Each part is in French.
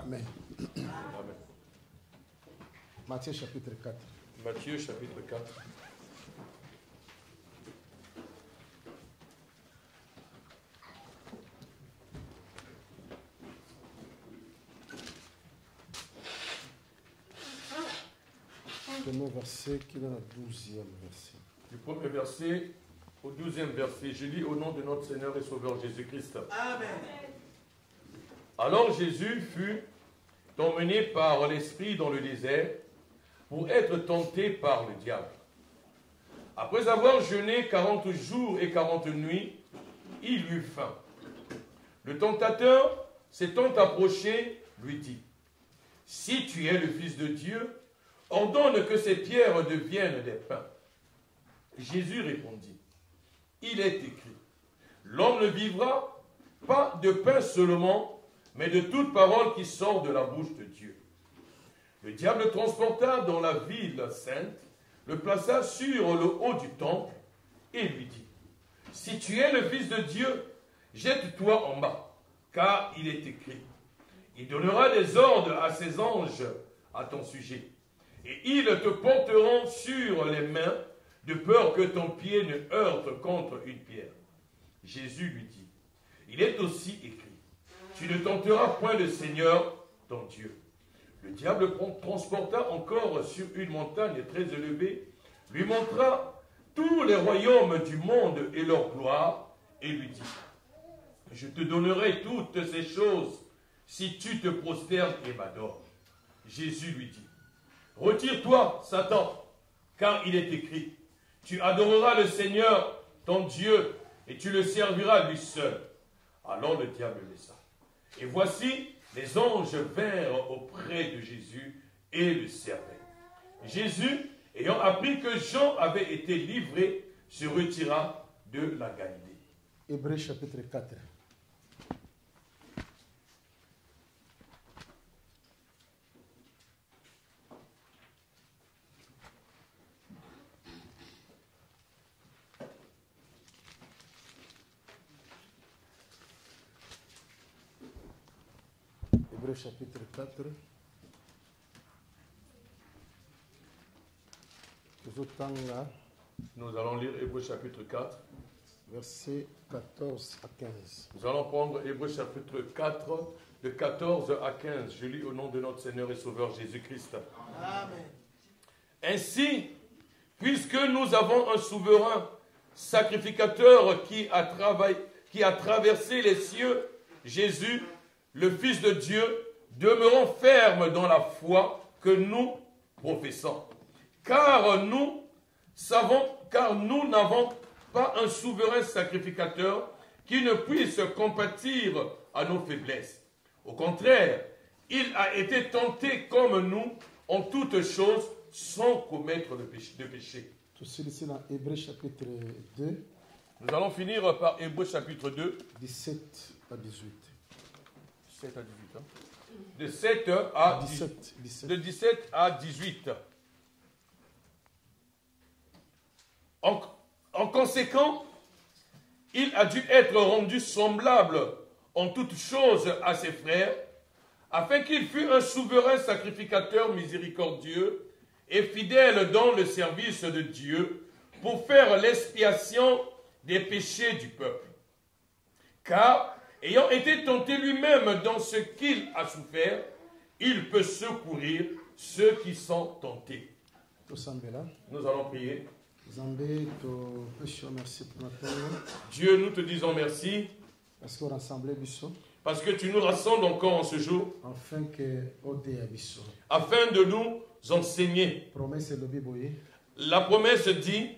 Amen. Amen. Matthieu chapitre 4. Matthieu chapitre 4. Le premier verset qui est dans le 12e verset. Du premier verset au 12e verset, je lis au nom de notre Seigneur et Sauveur Jésus-Christ. Amen. Alors Jésus fut emmené par l'Esprit dans le désert pour être tenté par le diable. Après avoir jeûné 40 jours et 40 nuits, il eut faim. Le tentateur, s'étant approché, lui dit, « Si tu es le Fils de Dieu, ordonne que ces pierres deviennent des pains. » Jésus répondit, « Il est écrit, l'homme ne vivra pas de pain seulement, mais de toute parole qui sort de la bouche de Dieu. » Le diable le transporta dans la ville sainte, le plaça sur le haut du temple et lui dit, « Si tu es le Fils de Dieu, jette-toi en bas, car il est écrit, il donnera des ordres à ses anges à ton sujet, et ils te porteront sur les mains, de peur que ton pied ne heurte contre une pierre. » Jésus lui dit, « Il est aussi écrit, tu ne tenteras point le Seigneur, ton Dieu. » Le diable le transporta encore sur une montagne très élevée, lui montra tous les royaumes du monde et leur gloire, et lui dit, « Je te donnerai toutes ces choses si tu te prosternes et m'adores. » Jésus lui dit, « Retire-toi, Satan, car il est écrit, tu adoreras le Seigneur, ton Dieu, et tu le serviras lui seul. » Alors le diable le laissa. Et voici, les anges vinrent auprès de Jésus et le servaient. Jésus, ayant appris que Jean avait été livré, se retira de la Galilée. Hébreux chapitre 4. Hébreux chapitre 4. Nous allons lire Hébreux chapitre 4. Versets 14 à 15. Nous allons prendre Hébreux chapitre 4, de 14 à 15. Je lis au nom de notre Seigneur et Sauveur Jésus-Christ. Amen. Ainsi, puisque nous avons un souverain sacrificateur qui a traversé les cieux, Jésus, le Fils de Dieu, demeurons fermes dans la foi que nous professons. Car nous n'avons pas un souverain sacrificateur qui ne puisse compatir à nos faiblesses. Au contraire, il a été tenté comme nous en toutes choses sans commettre de péché. Tout ceci dans Hébreux chapitre 2. Nous allons finir par Hébreux chapitre 2. 17 à 18. 17 à 18. Hein? De 7 à 17. De 17 à 18. En conséquent, il a dû être rendu semblable en toutes choses à ses frères, afin qu'il fût un souverain sacrificateur miséricordieux et fidèle dans le service de Dieu pour faire l'expiation des péchés du peuple. Car, ayant été tenté lui-même dans ce qu'il a souffert, il peut secourir ceux qui sont tentés. Nous allons prier. Dieu, nous te disons merci parce que tu nous rassembles encore en ce jour afin de nous enseigner. La promesse dit,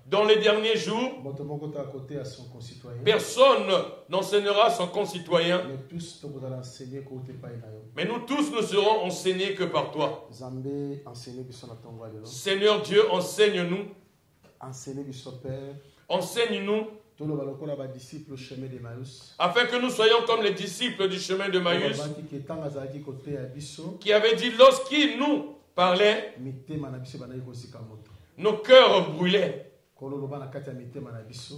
dans les derniers jours, personne n'enseignera son concitoyen, mais nous tous ne serons enseignés que par toi. Seigneur Dieu, enseigne-nous. Enseigne-nous afin que nous soyons comme les disciples du chemin de Maïs qui avaient dit lorsqu'ils nous parlaient, nos cœurs brûlaient.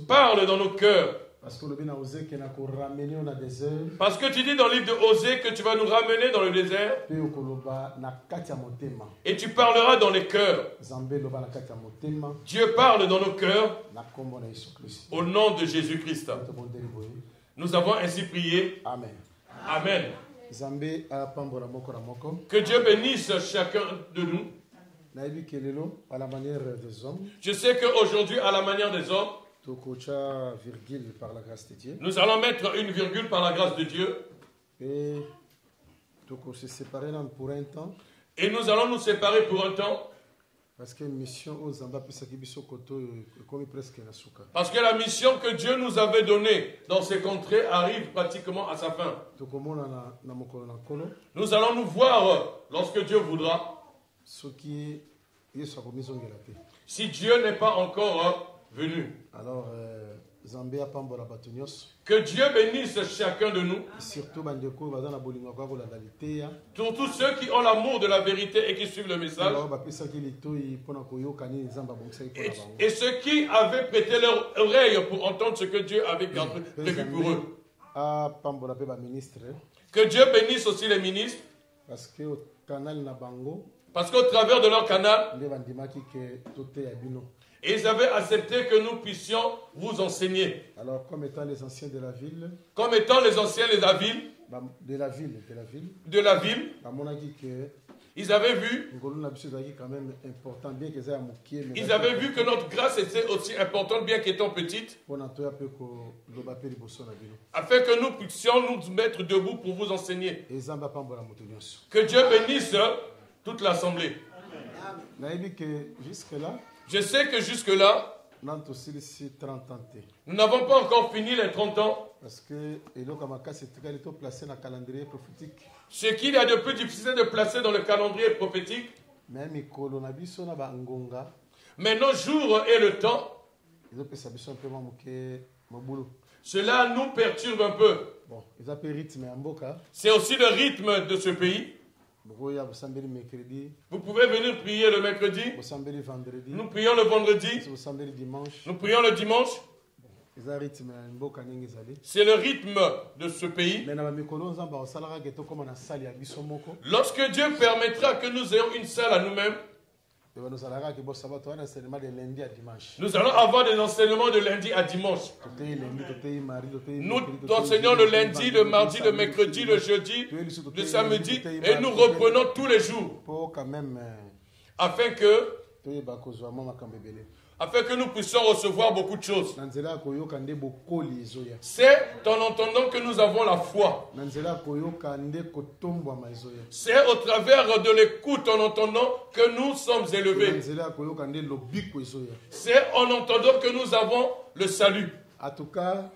Parle dans nos cœurs Parce que le bien a osé qu'il a ramené on a des heures. Parce que tu dis dans le livre de Osée que tu vas nous ramener dans le désert. Et tu parleras dans les cœurs. Dieu parle dans nos cœurs. Au nom de Jésus-Christ. Nous avons ainsi prié. Amen. Amen. Que Dieu bénisse chacun de nous. Je sais qu'aujourd'hui, à la manière des hommes, nous allons mettre une virgule par la grâce de Dieu. Et se séparer pour un temps. Et nous allons nous séparer pour un temps. Parce que la mission que Dieu nous avait donnée dans ces contrées arrive pratiquement à sa fin. Nous allons nous voir lorsque Dieu voudra. Si Dieu n'est pas encore venu. Alors, que Dieu bénisse chacun de nous. Pour tous ceux qui ont l'amour de la vérité et qui suivent le message. Et ceux qui avaient prêté leur oreille pour entendre ce que Dieu avait prévu pour eux. Que Dieu bénisse aussi les ministres. Parce qu'au travers de leur canal, ils avaient accepté que nous puissions vous enseigner. Alors, comme étant les anciens de la ville. Comme étant les anciens de la ville. De la ville. Ils avaient vu. Ils avaient vu que notre grâce était aussi importante, bien qu'étant petite. Afin que nous puissions nous mettre debout pour vous enseigner. Que Dieu bénisse toute l'assemblée. Je sais que jusque-là, nous n'avons pas encore fini les 30 ans. Parce que ce qu'il y a de plus difficile de placer dans le calendrier prophétique. Mais nos jours et le temps, cela nous perturbe un peu. C'est aussi le rythme de ce pays. Vous pouvez venir prier le mercredi. Nous prions le vendredi. Nous prions le dimanche. C'est le rythme de ce pays. Lorsque Dieu permettra que nous ayons une salle à nous-mêmes, nous allons avoir des enseignements de lundi à dimanche. Nous enseignons le lundi, le mardi, le mercredi, le jeudi, le samedi, et nous reprenons tous les jours. Afin que nous puissions recevoir beaucoup de choses. C'est en entendant que nous avons la foi. C'est au travers de l'écoute, en entendant que nous sommes élevés. C'est en entendant que nous avons le salut. En tout cas,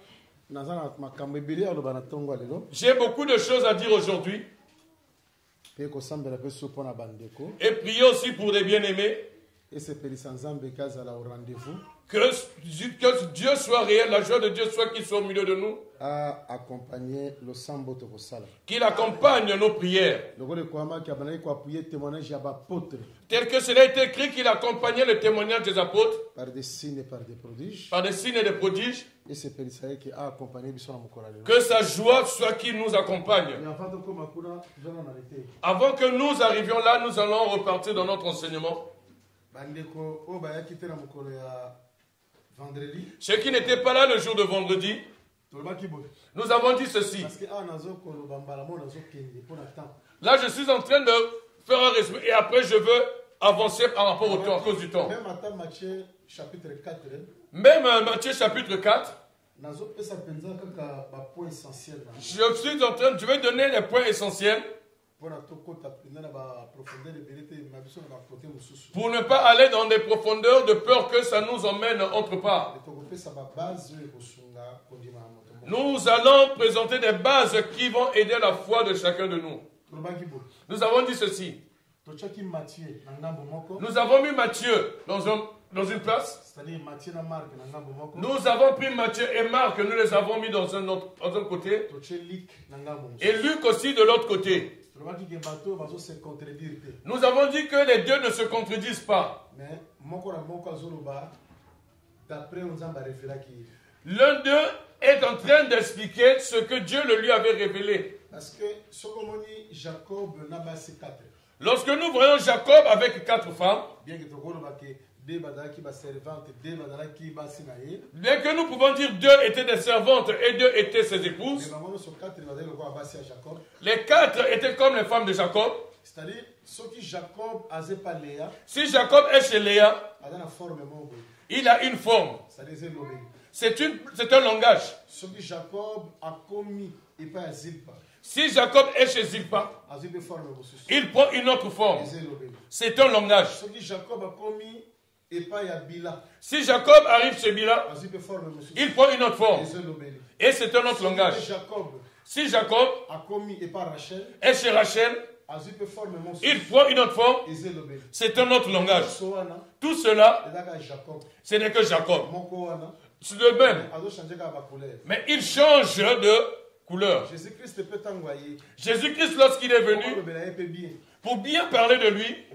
j'ai beaucoup de choses à dire aujourd'hui. Et prier aussi pour les bien-aimés. Que Dieu soit réel, la joie de Dieu soit qu'il soit au milieu de nous. Qu'il accompagne nos prières. Tel que cela a été écrit, qu'il accompagnait le témoignage des apôtres. Par des signes et par des prodiges. Par des signes et des prodiges. Et c'est qui a accompagné. Que sa joie soit qui nous accompagne. Avant que nous arrivions là, nous allons repartir dans notre enseignement. Ceux qui n'étaient pas là le jour de vendredi, nous avons dit ceci. Là, je suis en train de faire un résumé et après je veux avancer par rapport au temps, à cause du temps. Même Matthieu chapitre 4, je vais donner les points essentiels. Pour ne pas aller dans des profondeurs de peur que ça nous emmène autre part. Nous allons présenter des bases qui vont aider la foi de chacun de nous. Nous avons dit ceci. Nous avons mis Matthieu dans une place. Nous avons pris Matthieu et Marc, nous les avons mis dans un côté. Et Luc aussi de l'autre côté. Nous avons dit que les deux ne se contredisent pas. L'un d'eux est en train d'expliquer ce que Dieu le lui avait révélé. Parce que ce que Jacob n'a pas ces 4. Lorsque nous voyons Jacob avec 4 femmes, bien que nous pouvons dire 2 étaient des servantes et 2 étaient ses épouses, les 4 étaient comme les femmes de Jacob. C'est-à-dire, Jacob n'a pas Léa, si Jacob est chez Léa, il a une forme. C'est un langage. Jacob a commis et pas Zilpa. Si Jacob est chez Zilpa, il prend une autre forme. C'est un langage. Si Jacob arrive chez Bila, il prend une autre forme. Et c'est un autre langage. Si Jacob est chez Rachel, il prend une autre forme. C'est un autre langage. Tout cela, ce n'est que Jacob. C'est le même. Mais il change de couleur. Jésus-Christ, lorsqu'il est venu, pour bien parler de lui,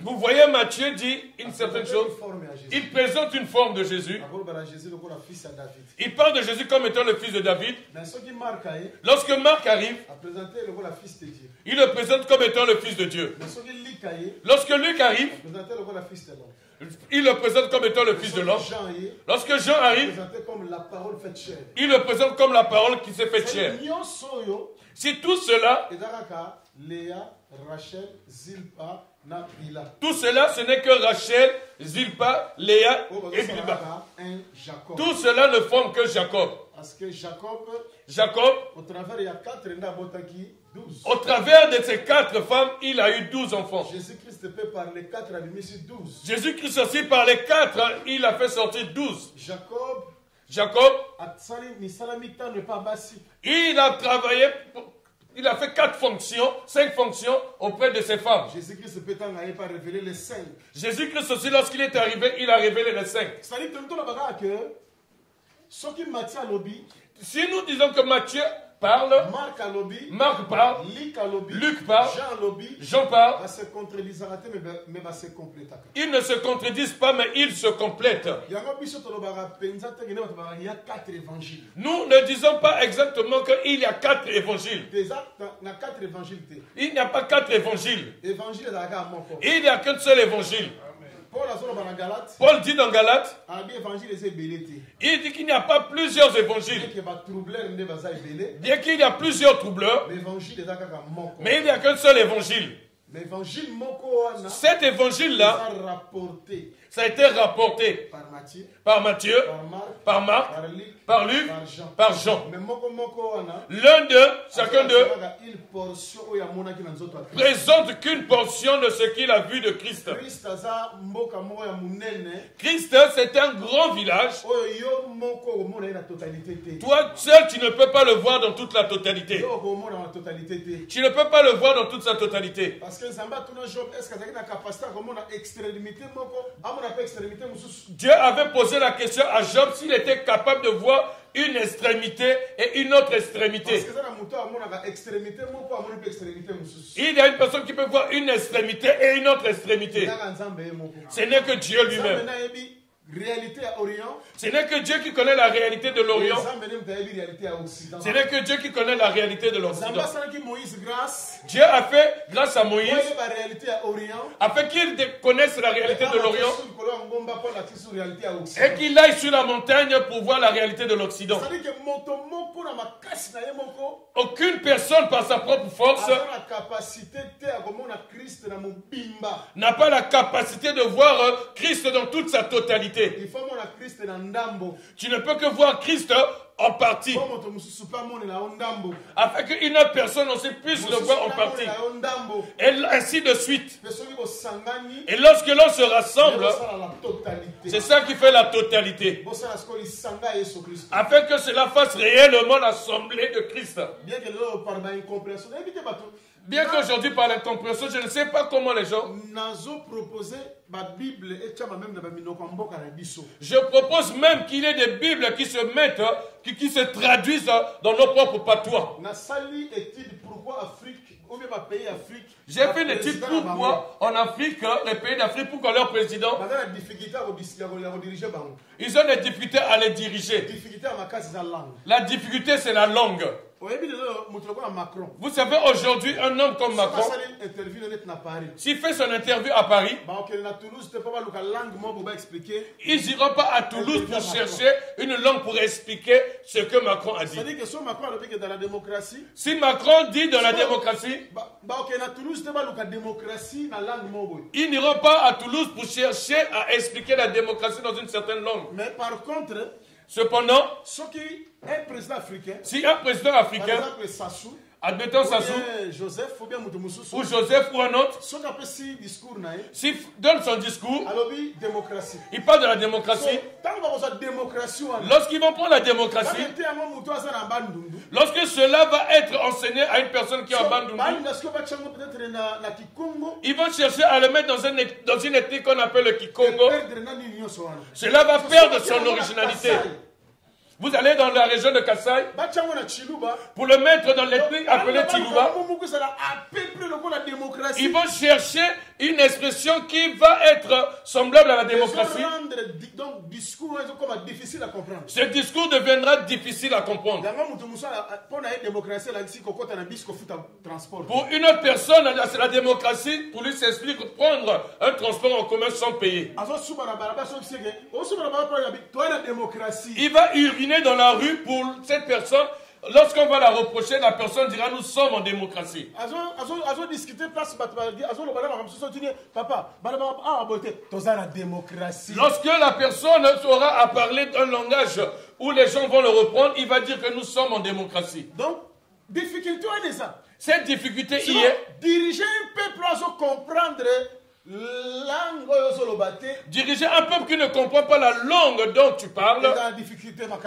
vous voyez Matthieu dit une certaine chose. Il présente une forme de Jésus. Il parle de Jésus comme étant le fils de David. Lorsque Marc arrive, il le présente comme étant le fils de Dieu. Lorsque Luc arrive, il le présente comme étant le fils de l'homme. Lorsque Jean arrive, il le présente comme la parole qui s'est faite chair. Si tout cela, tout cela, ce n'est que Rachel, Zilpa, Léa et Bilba. Tout cela ne forme que Jacob. Parce que Jacob, au travers de ces 4 femmes, il a eu 12 enfants. Jésus-Christ peut par les 4 a mis 12. Jésus-Christ aussi, par les 4, il a fait sortir 12. Jacob, il a travaillé, il a fait 4 fonctions, 5 fonctions auprès de ses femmes. Jésus-Christ peut pas révéler les 5. Jésus-Christ aussi, lorsqu'il est arrivé, il a révélé les 5. C'est-à-dire que si nous disons que Matthieu parle, Marc parle, Luc parle, Jean parle, ils ne se contredisent pas, mais ils se complètent. Nous ne disons pas exactement qu'il y a 4 évangiles. Il n'y a pas 4 évangiles. Il n'y a qu'un seul évangile. Paul dit dans Galates, il dit qu'il n'y a pas plusieurs évangiles. Bien qu'il y a plusieurs troubleurs, mais il n'y a qu'un seul évangile. Cet évangile-là, ça a été rapporté par Matthieu, par Marc, par Luc, par Jean. L'un d'eux, chacun d'eux, présente qu'une portion de ce qu'il a vu de Christ. Christ, c'est un grand village. Toi seul, tu ne peux pas le voir dans toute la totalité. Tu ne peux pas le voir dans toute sa totalité. Dieu avait posé la question à Job s'il était capable de voir une extrémité et une autre extrémité. Il y a une personne qui peut voir une extrémité et une autre extrémité. Ce n'est que Dieu lui-même. Ce n'est que Dieu qui connaît la réalité de l'Orient. Ce n'est que Dieu qui connaît la réalité de l'Occident. Dieu a fait grâce à Moïse afin qu'il connaisse la réalité de l'Orient et qu'il aille sur la montagne pour voir la réalité de l'Occident. Aucune personne par sa propre force n'a pas la capacité de voir Christ dans toute sa totalité. Tu ne peux que voir Christ en partie. Afin qu'une autre personne aussi puisse le voir en partie. Et ainsi de suite. Et lorsque l'on se rassemble, c'est ça qui fait la totalité. Afin que cela fasse réellement l'assemblée de Christ. Bien qu'aujourd'hui, par l'incompréhension, je ne sais pas comment les gens... Je propose même qu'il y ait des Bibles qui se mettent qui se traduisent dans nos propres patois. J'ai fait une étude pourquoi en Afrique, les pays d'Afrique, pourquoi leurs présidents, ils ont des difficultés à les diriger. La difficulté, c'est la langue. Vous savez, aujourd'hui, un homme comme Macron, s'il fait son interview à Paris, ils n'iront pas à Toulouse pour chercher une langue pour expliquer ce que Macron a dit. Si Macron dit dans la démocratie, ils n'iront pas à Toulouse pour chercher à expliquer la démocratie dans une certaine langue. Mais par contre, cependant, un président africain, si un président africain, par exemple Sassou, admettons Sassou, ou Joseph ou un autre, s'il donne son discours, il parle de la démocratie. Lorsqu'ils vont prendre la démocratie, lorsque cela va être enseigné à une personne qui est en Bandundu, ils vont chercher à le mettre dans une ethnie qu'on appelle le Kikongo. Cela va perdre son originalité. Vous allez dans la région de Kassai pour le mettre dans l'ethnie appelée Chiluba. Ils vont chercher une expression qui va être semblable à la démocratie. Ce discours deviendra difficile à comprendre. Pour une autre personne, la démocratie, pour lui s'explique prendre un transport en commun sans payer. Il va uriner dans la rue pour cette personne. Lorsqu'on va la reprocher, la personne dira nous sommes en démocratie. Lorsque la personne aura à parler d'un langage où les gens vont le reprendre, il va dire que nous sommes en démocratie. Donc, difficulté est ça. Cette difficulté y est. Diriger un peuple à comprendre diriger un peuple qui ne comprend pas la langue dont tu parles,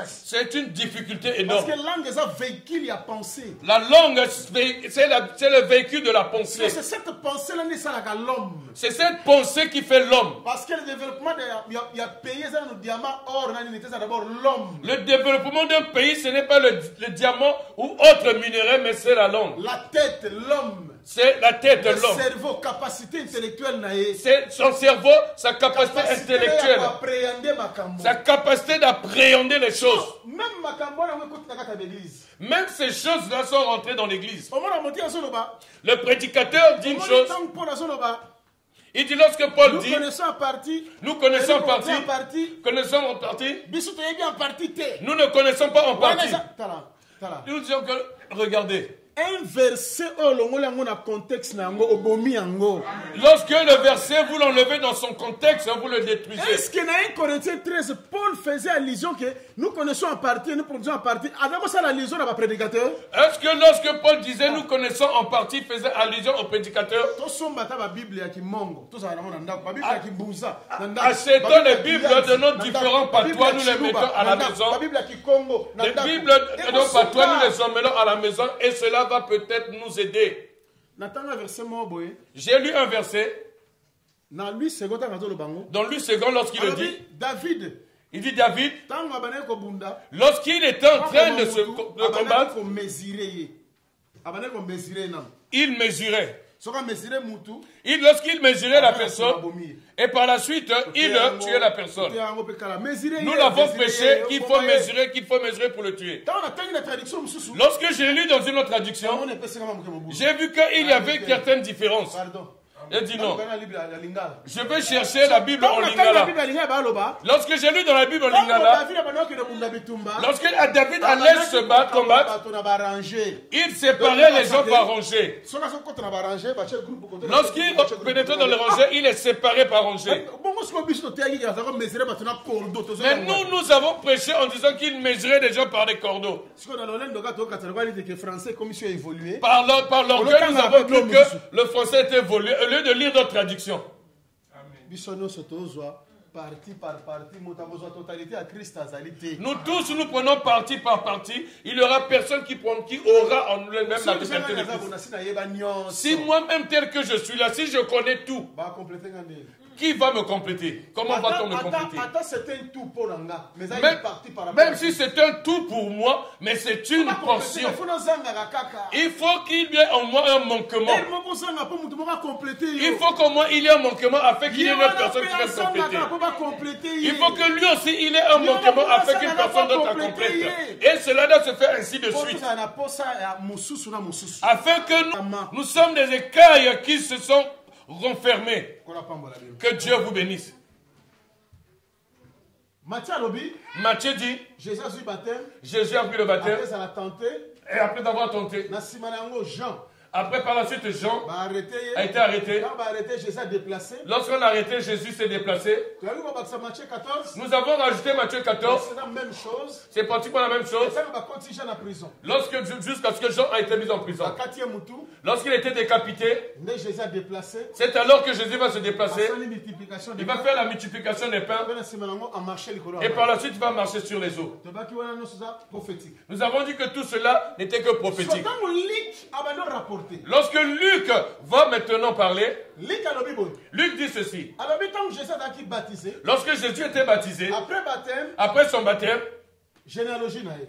c'est une difficulté énorme. Parce que la langue est un véhicule, il y a pensée. La langue, c'est le véhicule de la pensée. C'est cette pensée-là qui fait l'homme. C'est cette pensée qui fait l'homme. Parce que le développement, il y a payé le diamant, or, c'est d'abord l'homme. Le développement d'un pays, ce n'est pas le diamant ou autre minerai, mais c'est la langue. La tête, l'homme. C'est la tête de l'homme. Le cerveau, capacité intellectuelle. C'est son cerveau, sa capacité intellectuelle. Sa capacité d'appréhender les choses. Même ces choses-là sont rentrées dans l'église. Le prédicateur dit une chose. Il dit lorsque Paul dit, nous connaissons en partie, nous ne connaissons pas en partie. Nous disons que, regardez. Un verset contexte lorsque le verset vous l'enlevez dans son contexte, vous le détruisez. Est-ce que dans 1 Corinthiens 13, Paul faisait allusion que nous connaissons en partie, nous produisons en partie. Avant ça, l'allusion à prédicateur. Est-ce que lorsque Paul disait nous connaissons en partie, faisait allusion au prédicateur? Achetons les Bibles de nos différents patois, nous les mettons à la maison. Les Bibles de nos patois, nous les emmenons à la maison et cela va peut-être nous aider. J'ai lu un verset. Dans lui second, lorsqu'il le dit, il dit David, lorsqu'il était en train de se combattre, il mesurait. Lorsqu'il mesurait la personne, et par la suite, il tuait la personne. Nous l'avons péché qu'il faut mesurer pour le tuer. Lorsque j'ai lu dans une autre traduction, j'ai vu qu'il y avait certaines différences. Il dit non. Je vais chercher la Bible en Lingala. Lorsque j'ai lu dans la Bible en Lingala, lorsque David allait se combattre, il séparait les gens par rangée. Lorsqu'il pénétrait dans les rangées, il les séparait par rangée. Mais nous avons prêché en disant qu'il mesurait les gens par des cordeaux. Par l'orgueil, nous avons cru que le français était évolué. Au lieu de lire d'autres traductions. Nous tous, nous prenons partie par partie. Il n'y aura personne qui aura en lui-même la totalité de Christ. Si moi-même tel que je suis là, si je connais tout, qui va me compléter? Comment va-t-on me compléter? Même si c'est un tout pour moi, mais c'est une portion. Il faut qu'il y ait en moi un manquement. Il faut qu'au moins il y ait un manquement afin qu'il y ait une autre personne qui va compléter. Il faut que lui aussi il ait un manquement afin qu'une personne d'autre la complète. Et cela doit se faire ainsi de suite. Afin que nous sommes des écailles qui se sont renfermés. Que Dieu vous bénisse. Matthieu dit, Jésus a pris le baptême. Et après avoir tenté, après par la suite Jean a été arrêté. Lorsqu'on l'a arrêté, Jésus s'est déplacé. Nous avons rajouté Matthieu 14. C'est pratiquement la même chose. Jusqu'à ce que Jean a été mis en prison. Lorsqu'il était décapité, c'est alors que Jésus va se déplacer. Il va faire la multiplication des pains. Et par la suite, il va marcher sur les eaux. Nous avons dit que tout cela n'était que prophétique. Lorsque Luc va maintenant parler, Luc dit ceci. Lorsque Jésus était baptisé, après son baptême,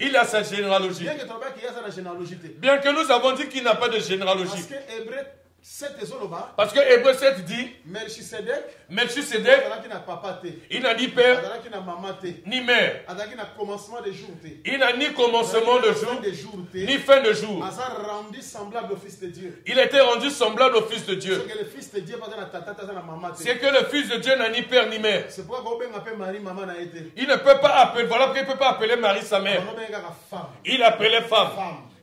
il a sa généalogie. Bien que nous avons dit qu'il n'a pas de généalogie. Parce que Hébreu 7 dit, Melchisedec, il n'a ni père, ni mère. Il n'a ni commencement de jour, ni fin de jour. Il a été rendu semblable au Fils de Dieu. C'est que le Fils de Dieu n'a ni père ni mère. Il ne peut pas appeler, voilà pourquoi il ne peut pas appeler Marie sa mère. Il appelait femme.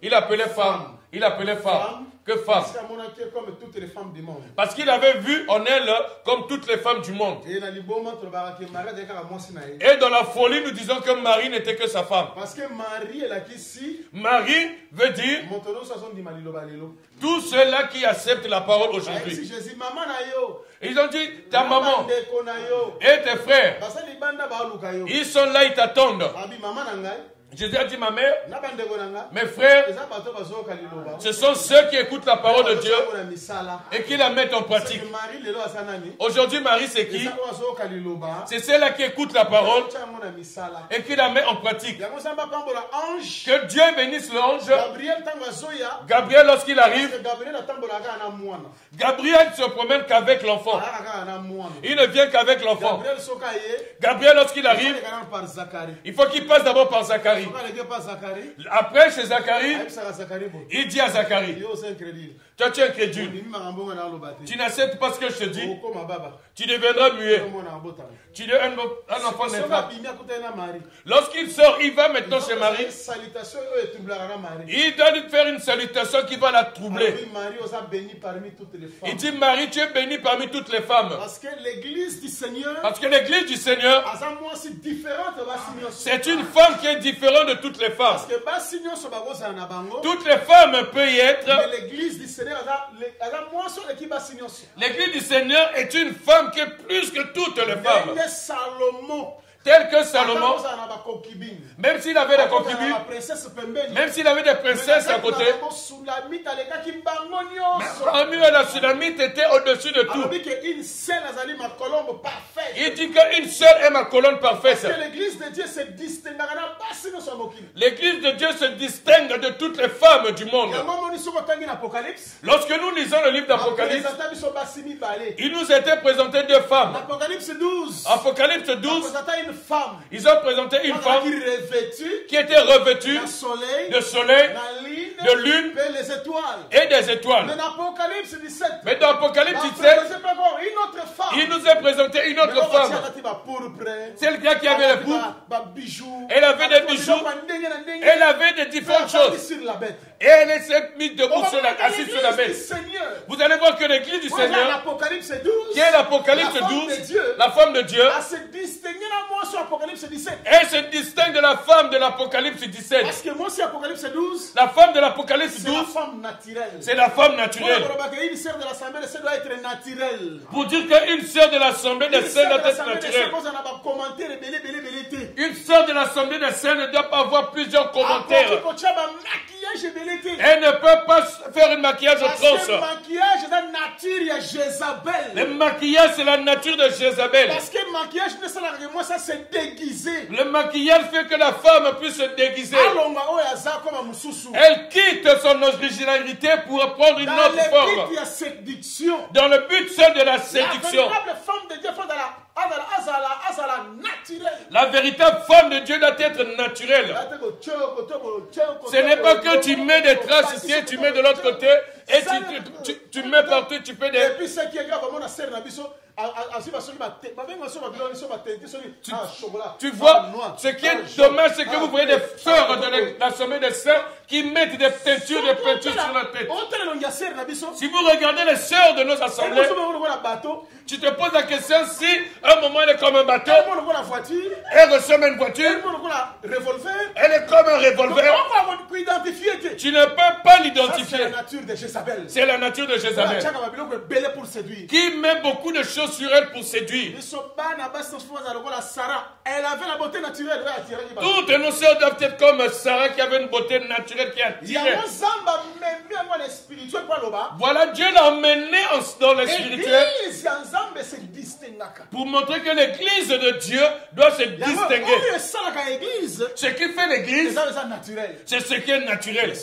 Il appelait femme. Il appelait femme. Que femme? Parce qu'il avait vu en elle comme toutes les femmes du monde. Et dans la folie, nous disons que Marie n'était que sa femme. Parce que Marie veut dire tous ceux-là qui acceptent la parole aujourd'hui. Ils ont dit, ta maman et tes frères, ils sont là, ils t'attendent. Jésus a dit, ma mère, mes frères, ce sont ceux qui écoutent la parole de Dieu et qui la mettent en pratique. Aujourd'hui, Marie, c'est qui? C'est celle-là qui écoute la parole et qui la met en pratique. Que Dieu bénisse l'ange. Gabriel, lorsqu'il arrive, Gabriel ne se promène qu'avec l'enfant. Il ne vient qu'avec l'enfant. Gabriel, lorsqu'il arrive, il faut qu'il passe d'abord par Zacharie. Après, chez Zacharie, il dit à Zacharie, toi tu es incrédule, tu n'acceptes pas ce que je te dis, tu deviendras muet, tu es un enfant naîtra. Lorsqu'il sort, il va maintenant chez Marie, il doit lui faire une salutation qui va la troubler. Il dit, Marie, tu es bénie parmi toutes les femmes. Parce que l'église du Seigneur, c'est une femme qui est différente de toutes les femmes. Toutes les femmes peuvent y être. Mais l'église du Seigneur est une femme qui est plus que toutes les femmes. Tel que Salomon, même s'il avait des concubines, même s'il avait des princesses à côté, mais la Sulamite était au-dessus de tout. Il dit qu'une seule est ma colonne parfaite. L'église de Dieu se distingue de toutes les femmes du monde. Lorsque nous lisons le livre d'Apocalypse, il nous était présenté deux femmes. Apocalypse 12. Ils ont présenté une femme qui était revêtue de soleil, de lune et des étoiles. Mais dans Apocalypse 17, il nous a présenté une autre femme. Celle qui avait les boucles, elle avait des bijoux, elle avait des différentes choses. Et elle s'est mise debout, assise sur la bête. Vous allez voir que l'église du Seigneur, qui est l'Apocalypse 12, la femme de Dieu, elle se distingue de la femme de l'Apocalypse 17. Parce que moi, c'est Apocalypse 12. La femme de l'Apocalypse 12, c'est la femme naturelle. Une sœur de l'Assemblée des Saints doit être naturelle. Pour dire qu'une sœur de l'Assemblée des Saints doit être naturelle. Une sœur de l'Assemblée des Saints ne doit pas avoir plusieurs commentaires. Elle ne peut pas faire un maquillage Parce atroce. que le maquillage, c'est la nature, il y a Jézabel. Le maquillage, c'est la nature de Jézabel. Parce que le maquillage, moi, ça c'est déguisé. Le maquillage fait que la femme puisse se déguiser. Elle quitte son originalité pour prendre une autre forme. Il y a séduction. Dans le but seul de la séduction. La véritable femme de Dieu, la véritable femme de Dieu doit être naturelle. Ce n'est pas que tu mets des traces ici, tu mets de l'autre côté, et tu mets partout, tu fais des... Et puis ce qui est grave, tu vois, ce qui est dommage, c'est que vous voyez des sœurs de l'Assemblée des Saints qui mettent des teintures sur la tête. Si vous regardez les sœurs de nos assemblées, tu te poses la question si à un moment elle est comme un bateau, elle ressemble à une voiture, elle est comme un revolver. Tu ne peux pas l'identifier. C'est la nature de Jézabel. Qui met beaucoup de choses sur elle pour séduire. Elle avait la beauté naturelle. Toutes nos sœurs doivent être comme Sarah qui avait une beauté naturelle qui attirait. Voilà, Dieu l'a emmené dans le spirituel pour montrer que l'église de Dieu doit se distinguer. Ce qui fait l'église, c'est ce qui est naturel.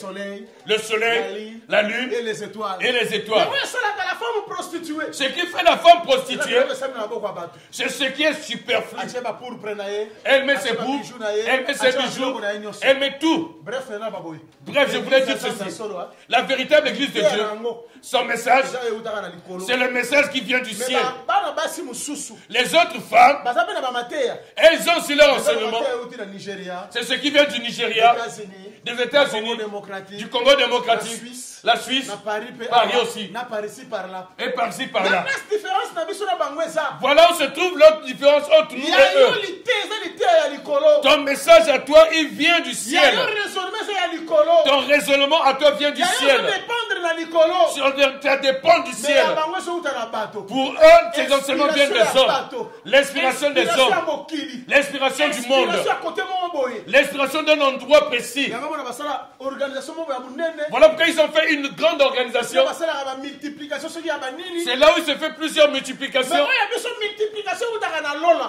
Le soleil, la lune et les étoiles. Ce qui fait la femme prostituée, c'est ce qui est superflu. Elle met ses boucles, elle met ses bijoux, elle met tout. Bref, je voulais dire ceci. La véritable église de Dieu, son message, c'est le message qui vient du ciel. Les autres femmes, elles ont aussi leur enseignement. C'est ce qui vient du Nigeria, des États-Unis, du Congo démocratique, la Suisse, Paris aussi, et par-ci par-là. Voilà où se trouve l'autre différence entre nous et eux. Ton message à toi, il vient du ciel. Ton raisonnement à toi vient du ciel. Ça dépend du ciel. Pour eux, ces enseignements viennent des hommes. L'inspiration des hommes. L'inspiration du monde. L'inspiration d'un endroit précis. Voilà pourquoi ils ont fait une grande organisation. C'est là où il se fait plusieurs multiplications.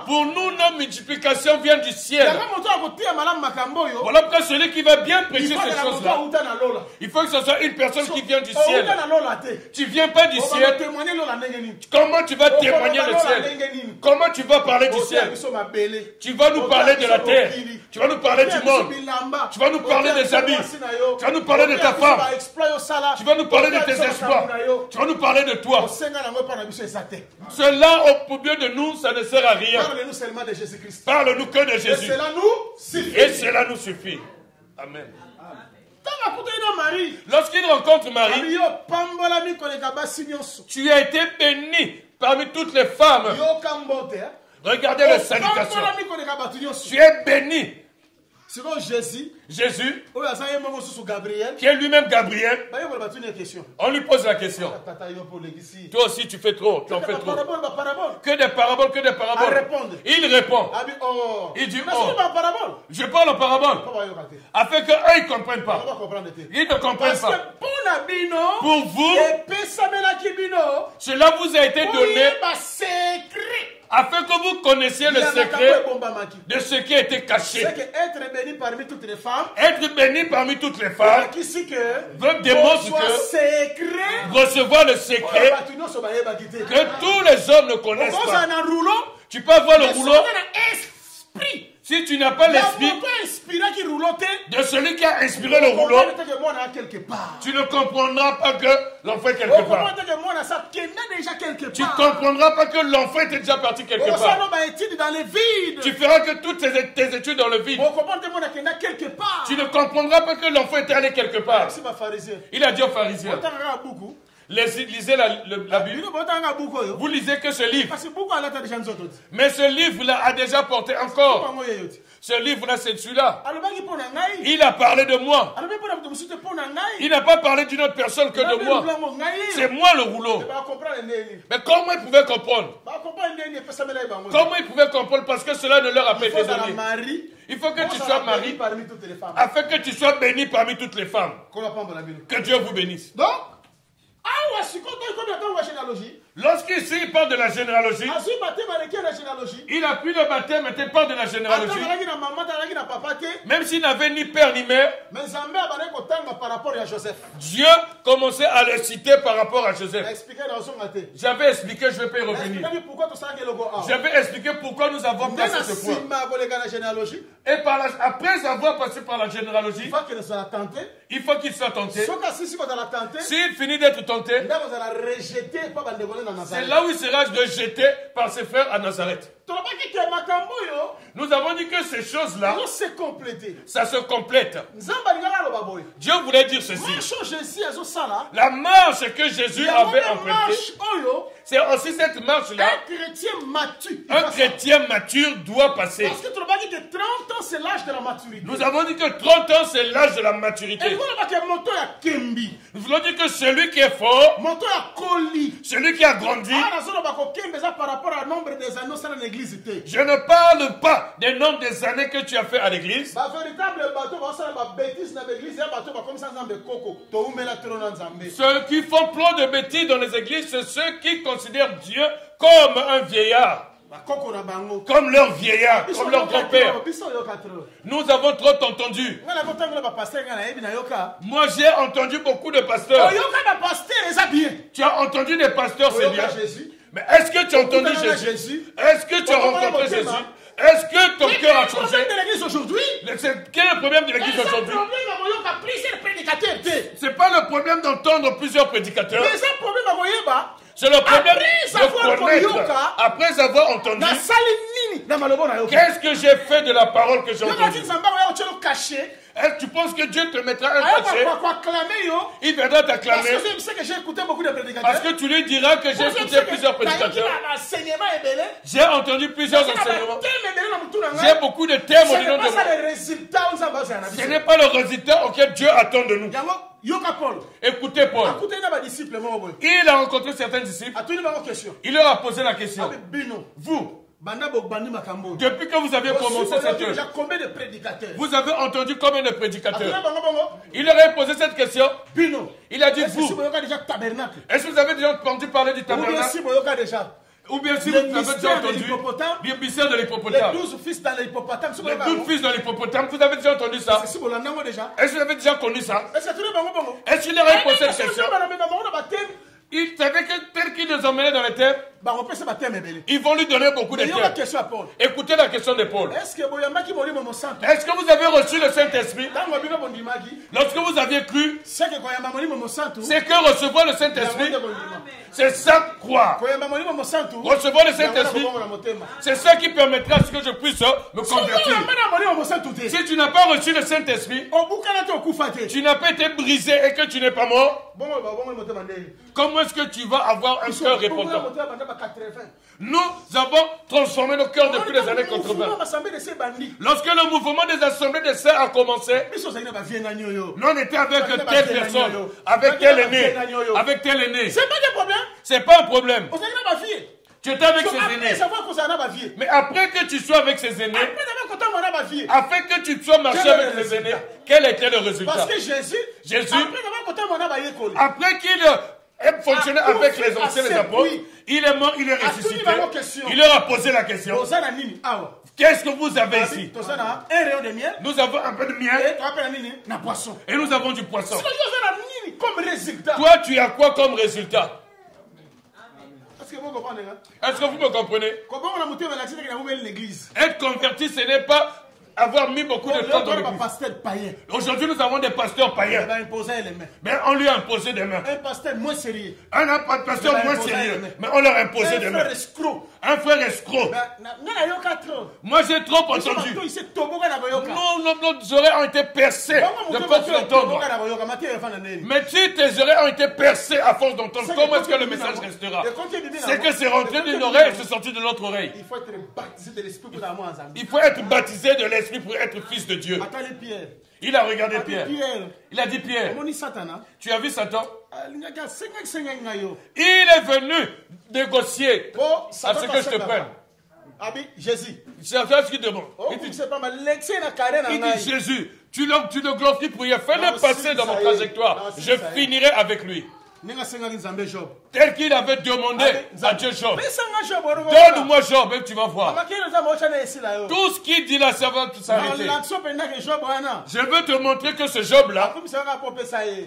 Pour nous, nos multiplications viennent du ciel. Voilà pourquoi celui qui va bien prêcher ces choses-là, il faut que ce soit une personne qui vient du ciel. Tu ne viens pas du ciel. Comment tu vas témoigner le ciel? Comment tu vas parler du ciel? Tu vas nous parler de la terre. Tu vas nous parler du monde. Tu vas nous parler des habits. Tu vas nous parler de ta femme. Tu vas nous parler de tes espoirs. Tu vas nous parler de toi. Cela, au milieu de nous, ça ne sert à rien. Parle-nous seulement de Jésus-Christ. Parle-nous que de Jésus. Et cela nous suffit. Amen. Lorsqu'il rencontre Marie, tu as été béni parmi toutes les femmes. Regardez la salutation. Tu es béni. Jésus, qui est lui-même Gabriel, on lui pose la question. Toi aussi tu fais trop, tu en fais trop. Que des paraboles. Il répond. Il dit, oh, je parle en parabole. Afin qu'eux ils ne comprennent pas. Ils ne comprennent pas. Pour vous, cela vous a été donné afin que vous connaissiez le secret de ce qui a été caché. Être béni parmi toutes les femmes, démontre que recevoir le secret que tous les hommes ne connaissent pas. Tu peux avoir le rouleau. Si tu n'as pas l'esprit de celui qui a inspiré le rouleau, tu ne comprendras pas que l'enfant est quelque part. Tu ne comprendras pas que l'enfant est déjà parti quelque part. Tu feras que toutes tes études dans le vide. Tu ne comprendras pas que l'enfant était allé quelque part. Il a dit aux pharisiens, lisez la Bible. Vous lisez que ce livre. Mais ce livre-là a déjà porté encore. Ce livre-là, c'est celui-là. Il a parlé de moi. Il n'a pas parlé d'une autre personne que de moi. C'est moi le rouleau. Mais comment ils pouvaient comprendre? Comment ils pouvaient comprendre? Parce que cela ne leur a pas été donné. Il faut que tu sois marié afin que tu sois béni parmi toutes les femmes. Que Dieu vous bénisse. Donc, lorsqu'ici il parle de la généalogie, il a pris le baptême et il parle de la généalogie. Même s'il n'avait ni père ni mère, Dieu commençait à le citer par rapport à Joseph. J'avais expliqué, je ne vais pas y revenir. J'avais expliqué pourquoi nous avons passé ce point. Et après avoir passé par la généalogie, il faut qu'il soit tenté. S'il finit d'être tenté, c'est là où il sera rejeté par ses frères à Nazareth. Nous avons dit que ces choses-là, ça se complète. Dieu voulait dire ceci. La marche que Jésus avait empruntée, c'est aussi cette marche-là. Un chrétien mature doit passer. Parce que tu as dit que 30 ans, c'est l'âge de la maturité. Nous avons dit que 30 ans, c'est l'âge de la maturité. Nous voulons dire que celui qui est fort, celui qui a grandi, je ne parle pas des nombres des années que tu as fait à l'église. Ceux qui font plein de bêtises dans les églises, c'est ceux qui considèrent Dieu comme un vieillard. Comme leur vieillard, comme leur grand-père. Nous avons trop entendu. Moi, j'ai entendu beaucoup de pasteurs. Tu as entendu des pasteurs, c'est bien. Mais est-ce que tu as entendu Jésus? Est-ce que tu as rencontré Jésus? Est-ce que ton cœur a changé? Quel est le problème de l'église aujourd'hui? Ce n'est pas le problème d'entendre plusieurs prédicateurs. C'est le problème de connaître. Après avoir entendu, qu'est-ce que j'ai fait de la parole que j'ai entendue? Est-ce que tu penses que Dieu te mettra un cachet? Il viendra t'acclamer. Parce que tu lui diras que j'ai écouté plusieurs prédicateurs. J'ai entendu plusieurs enseignements. J'ai beaucoup de termes au nom de moi. Ce n'est pas le résultat auquel Dieu attend de nous. Écoutez Paul. Il a rencontré certains disciples. Il leur a posé la question. Vous, depuis que vous avez commencé cette œuvre, combien de prédicateurs? Vous avez entendu combien de prédicateurs? Il leur a posé cette question. Il a dit vous. Est-ce que vous avez déjà entendu parler du tabernacle? Ou bien si vous avez déjà entendu le mystère de l'hippopotame. Les 12 fils dans l'hippopotame. Les 12 fils dans l'hippopotame. Vous avez déjà entendu ça? Est-ce que vous avez déjà connu ça? Est-ce qu'il leur a posé cette question? Il savait que tel qu'il les emmenait dans les terres, ils vont lui donner beaucoup de terres. Écoutez la question de Paul. Est-ce que vous avez reçu le Saint-Esprit? Lorsque vous aviez cru, c'est que recevoir le Saint-Esprit, c'est ça croire. Recevoir le Saint-Esprit, c'est ça qui permettra à ce que je puisse me convertir. Si tu n'as pas reçu le Saint-Esprit, tu n'as pas été brisé et que tu n'es pas mort, comment est-ce que tu vas avoir un cœur repentant? Nous avons transformé nos cœurs depuis les années 80. Lorsque le mouvement des assemblées des saints a commencé, nous on était avec telle personne, avec tel aîné, avec tel aîné. C'est pas un problème. C'est pas un problème. Tu étais avec ses aînés. Mais après que tu sois avec ses aînés, afin que tu sois marché avec ses aînés, quel était le résultat? Parce que Jésus, après qu'il ait fonctionné avec les anciens les apôtres, il est mort, il est ressuscité. Il leur a posé la question. Qu'est-ce que vous avez ici? Nous avons un peu de miel et nous avons du poisson. Toi, tu as quoi comme résultat? Est-ce que vous me comprenez? Être converti, ce n'est pas avoir mis beaucoup de temps dans l'église. pasteur païen. Aujourd'hui, nous avons des pasteurs païens. Mais on lui a imposé des mains. Un pasteur moins sérieux. Un pasteur moins sérieux. Mais on leur a imposé des mains. Un frère escroc. Moi, j'ai trop entendu. Nos oreilles ont été percées de force d'entendre. Mais si tes oreilles ont été percées à force d'entendre, comment est-ce que le message restera? C'est que c'est rentré d'une oreille et c'est sorti de l'autre oreille. Il faut être baptisé de l'esprit pour avoir un. Il faut être baptisé de l'esprit pour être fils de Dieu. Il a regardé Pierre. Il a dit Pierre, tu as vu Satan? Il est venu négocier à ce que je te prenne. Jésus. C'est ça ce qu'il demande. Il dit Jésus, tu le glorifies pour y fais-le passer dans mon trajectoire. Je finirai avec lui. Tel qu'il avait demandé à Dieu Job. Donne-moi Job et tu vas voir. Tout ce qu'il dit là, ça va s'arrêter. Je veux te montrer que ce Job-là,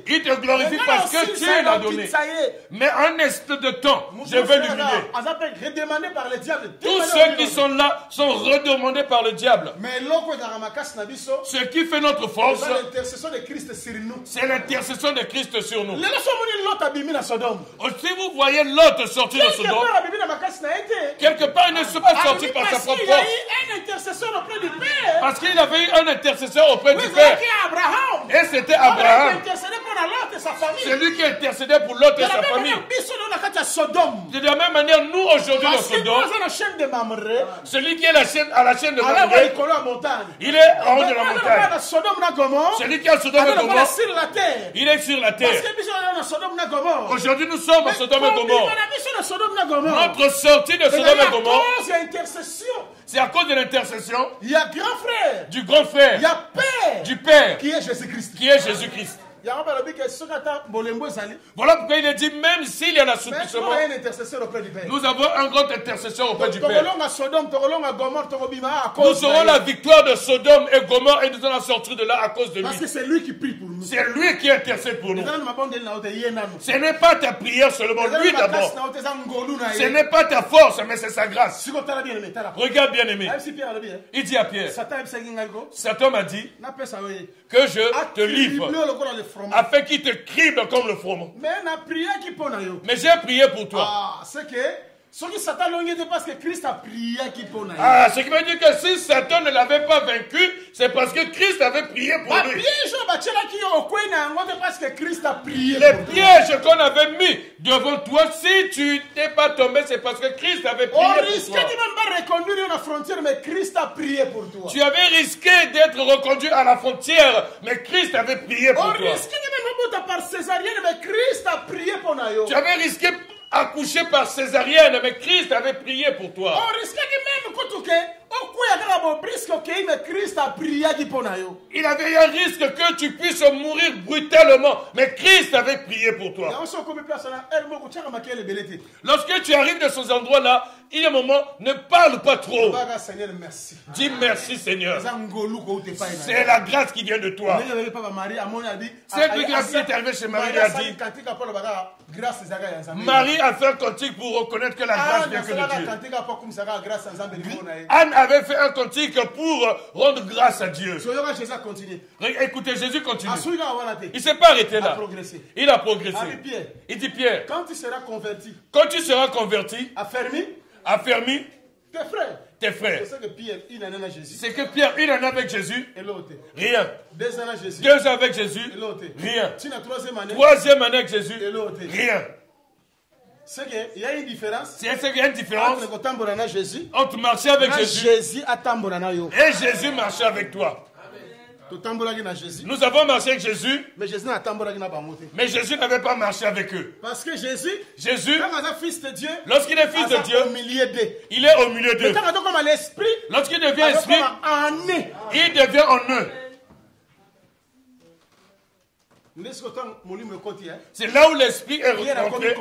il te glorifie parce que Dieu l'a donné. Mais un instant de temps, je vais l'humilier. Tous ceux qui sont là sont redemandés par le diable. Ce qui fait notre force, c'est l'intercession de Christ sur nous. Si vous voyez Lot sortir de Sodome, quelque part il ne se pas sorti par sa propre force. Parce qu'il avait eu un intercesseur auprès du Père. Et c'était Abraham. C'est lui qui intercédait pour Lot et sa famille. De la même manière, nous aujourd'hui dans Sodome, celui qui est à la chaîne de Mamré, il est en haut de la montagne. Celui qui est à Sodome et Gomorrhe, il est sur la terre. Aujourd'hui, nous sommes à Sodome et Gomorrhe. Notre sortie de Sodome et Gomorrhe, c'est à cause de l'intercession du grand frère, du Père, qui est Jésus-Christ. Voilà pourquoi il est dit, même s'il y a l'assouplissement, nous avons un grand intercesseur auprès du Père. Nous aurons la victoire de Sodome et Gomorrhe et nous allons sortir de là à cause de lui. Parce que c'est lui qui prie pour nous. C'est lui qui intercède pour nous. Ce n'est pas ta prière seulement, lui d'abord. Ce n'est pas ta force, mais c'est sa grâce. Regarde bien aimé. Il dit à Pierre, Satan m'a dit que je te livre afin qu'il te crible comme le froment. Mais j'ai prié pour toi. Ce qui veut dire que si Satan ne l'avait pas vaincu, c'est parce que Christ avait prié pour lui. Les pièges qu'on avait mis devant toi, si tu n'es pas tombé, c'est parce que Christ avait prié pour toi. Tu avais risqué d'être reconduit à la frontière, mais Christ avait prié pour toi. Tu avais risqué accouché par césarienne, mais Christ avait prié pour toi. Il avait eu un risque que tu puisses mourir brutalement, mais Christ avait prié pour toi. Lorsque tu arrives dans ces endroits-là, il y a un moment, ne parle pas trop. Dis merci Seigneur. C'est la grâce qui vient de toi. Cette grâce qui est arrivée chez Marie, il a dit, Marie a fait un cantique pour reconnaître que la grâce vient que de Dieu. Anne avait fait un cantique pour rendre grâce à Dieu. Écoutez, Jésus continue. Il ne s'est pas arrêté là. Il a progressé. Il dit Pierre, quand tu seras converti, affermi tes frères. C'est que Pierre, il en a avec Jésus. Rien. 2 ans avec Jésus. Rien. 3e année avec Jésus. Rien. C'est qu'il y a une différence. C'est qu'il y a une différence entre marcher avec Jésus et Jésus marcher avec toi. Nous avons marché avec Jésus, mais Jésus n'avait pas marché avec eux. Parce que Jésus, lorsqu'il est fils de Dieu, il est au milieu d'eux. Lorsqu'il devient esprit, il devient en eux. C'est là où l'esprit est rencontré.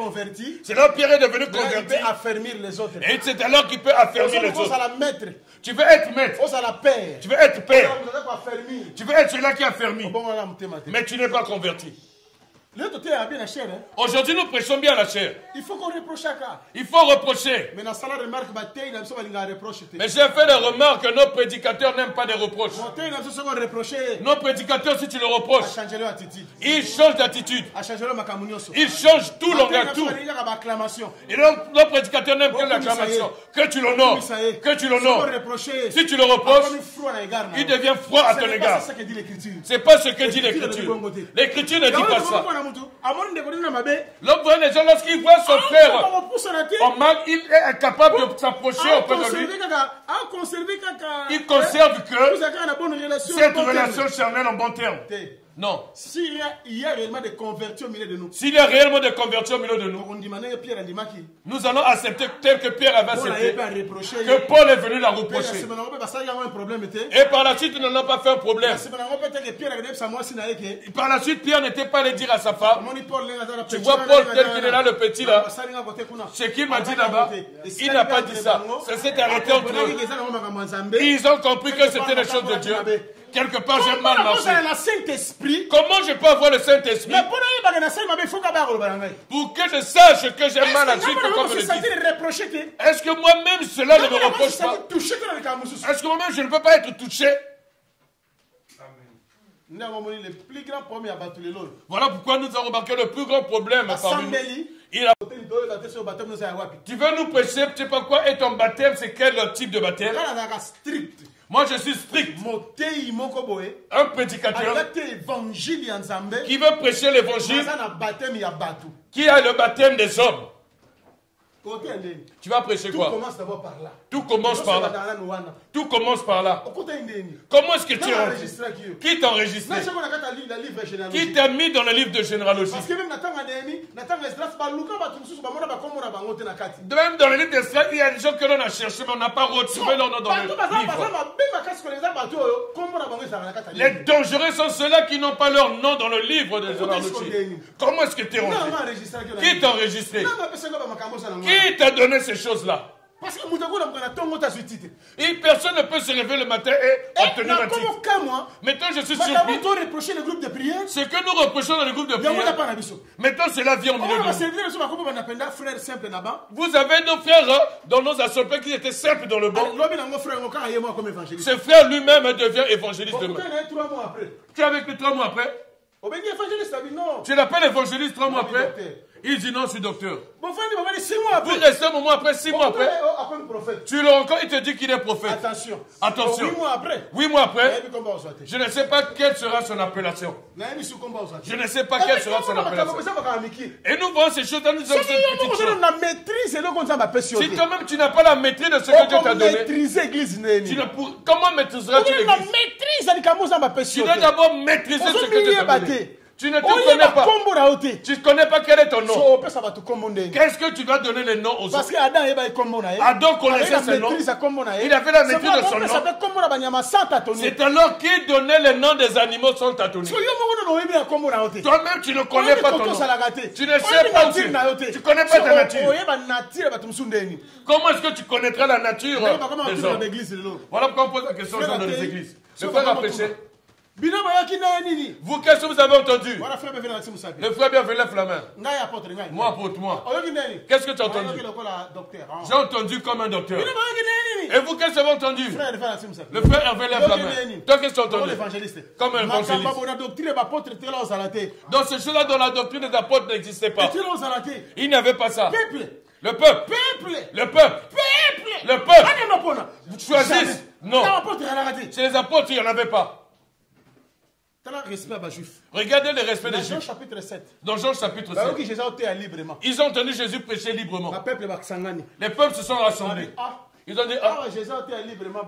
C'est là où Pierre est devenu converti. Et c'est alors qu'il peut affermir les autres. Tu veux être maître. Tu veux être père. Tu veux être celui-là qui a affermi. Mais tu n'es pas converti. Aujourd'hui, nous prêchons bien la chair. Il faut qu'on reproche à ça. Il faut reprocher. Mais dans la remarque, Mais j'ai fait des remarques que nos prédicateurs n'aiment pas des reproches. Nos prédicateurs, si tu le reproches, ils changent d'attitude. Ils changent tout, tout. Et nos prédicateurs n'aiment que l'acclamation. Que tu l'honores. Que tu l'honores. Si tu le reproches, il devient froid à ton égard. C'est pas ce que dit l'Écriture. L'Écriture ne dit pas ça. L'homme, les gens, lorsqu'il voit son frère en mal, il est incapable de s'approcher auprès de lui. Il conserve que cette relation charnelle en bon terme. Non. S'il y a réellement des convertis au milieu de nous, s'il y a réellement des convertis au milieu de nous, nous allons accepter tel que Pierre avait accepté, que Paul est venu la reprocher. Et par la suite, nous n'allons pas fait un problème. Par la suite, Pierre n'était pas allé dire à sa femme, tu vois Paul tel qu'il est là, le petit là, ce qu'il m'a dit là-bas, il n'a pas dit ça. Ça s'est arrêté entre eux. Ils ont compris que c'était les choses de Dieu. Quelque part, j'ai mal marché. Comment je peux avoir le Saint-Esprit pour que je sache que j'ai mal agi comme je le dis? Est-ce que moi-même cela ne me reproche pas? Est-ce que moi-même je ne peux pas être touché? Voilà pourquoi nous avons remarqué le plus grand problème parmi nous. Tu veux nous prêcher, tu sais pas quoi, et ton baptême, c'est quel type de baptême? Moi, je suis strict. Un prédicateur qui veut prêcher l'évangile, qui a le baptême des hommes. Tu vas prêcher quoi? Tout commence par là. Tout commence par là. Comment est-ce que tu es enregistré? Qui t'a enregistré? Qui t'a mis dans le livre de généalogie? Même dans le livre d'Esdras, il y a des gens que l'on a cherché, mais on n'a pas retrouvé leur nom dans le livre. Les dangereux sont ceux-là qui n'ont pas leur nom dans le livre de généalogie. Comment est-ce que tu es enregistré? Qui t'a enregistré? Qui t'a donné ces choses-là? Parce que et personne ne peut se réveiller le matin et obtenir un titre. Maintenant, je suis surpris. Ce que nous reprochons dans le groupe de prière, maintenant, cela vient au milieu de nous. Vous avez nos frères dans nos assemblées qui étaient simples dans le banc. Ce frère lui-même devient évangéliste demain. Tu es avec lui 3 mois après? Tu l'appelles évangéliste 3 mois après? Il dit non, je suis docteur. Vous restez un moment après, 6 mois après. Tu le rencontres, il te dit qu'il est prophète. Attention. 8 mois après. Je ne sais pas quelle sera son appellation. Je ne sais pas quelle sera son appellation. Et nous voyons ces choses dans nous. Si toi-même tu n'as pas la maîtrise de ce que Dieu t'a donné, comment maîtriseras-tu l'église? Tu dois d'abord maîtriser ce que Dieu t'a donné. Tu ne te connais pas. Tu ne connais pas quel est ton nom. Qu'est-ce que tu dois donner le nom aux autres? Parce que Adam connaissait ce nom. Il avait la maîtrise de son nom. C'est alors qu'il donnait le nom des animaux sans tâtonner. Toi-même, tu ne connais pas ton nom. Tu ne sais pas où tu es. Tu ne connais pas ta nature. Comment est-ce que tu connaîtras la nature des hommes? Voilà pourquoi on pose la question aux gens dans les églises. Le frère a prêché. Vous, qu'est-ce que vous avez entendu? Le frère bienvenu lève la main. Moi, apôtre, moi. Qu'est-ce que tu as entendu? J'ai entendu comme un docteur. Et vous, qu'est-ce que vous avez entendu? Le frère Hervé lève la main. Toi, qu'est-ce que tu as entendu? Comme un évangéliste. Dans ce chose-là, dans la doctrine des apôtres n'existait pas. Il n'y avait pas ça. Le peuple. Le peuple. Le peuple. Vous choisissez. Non. Chez les apôtres, il n'y en avait pas. Regardez le respect des Juifs. Dans Jean chapitre 7. Ils ont entendu Jésus prêcher librement. Les peuples se sont rassemblés. Ils ont dit,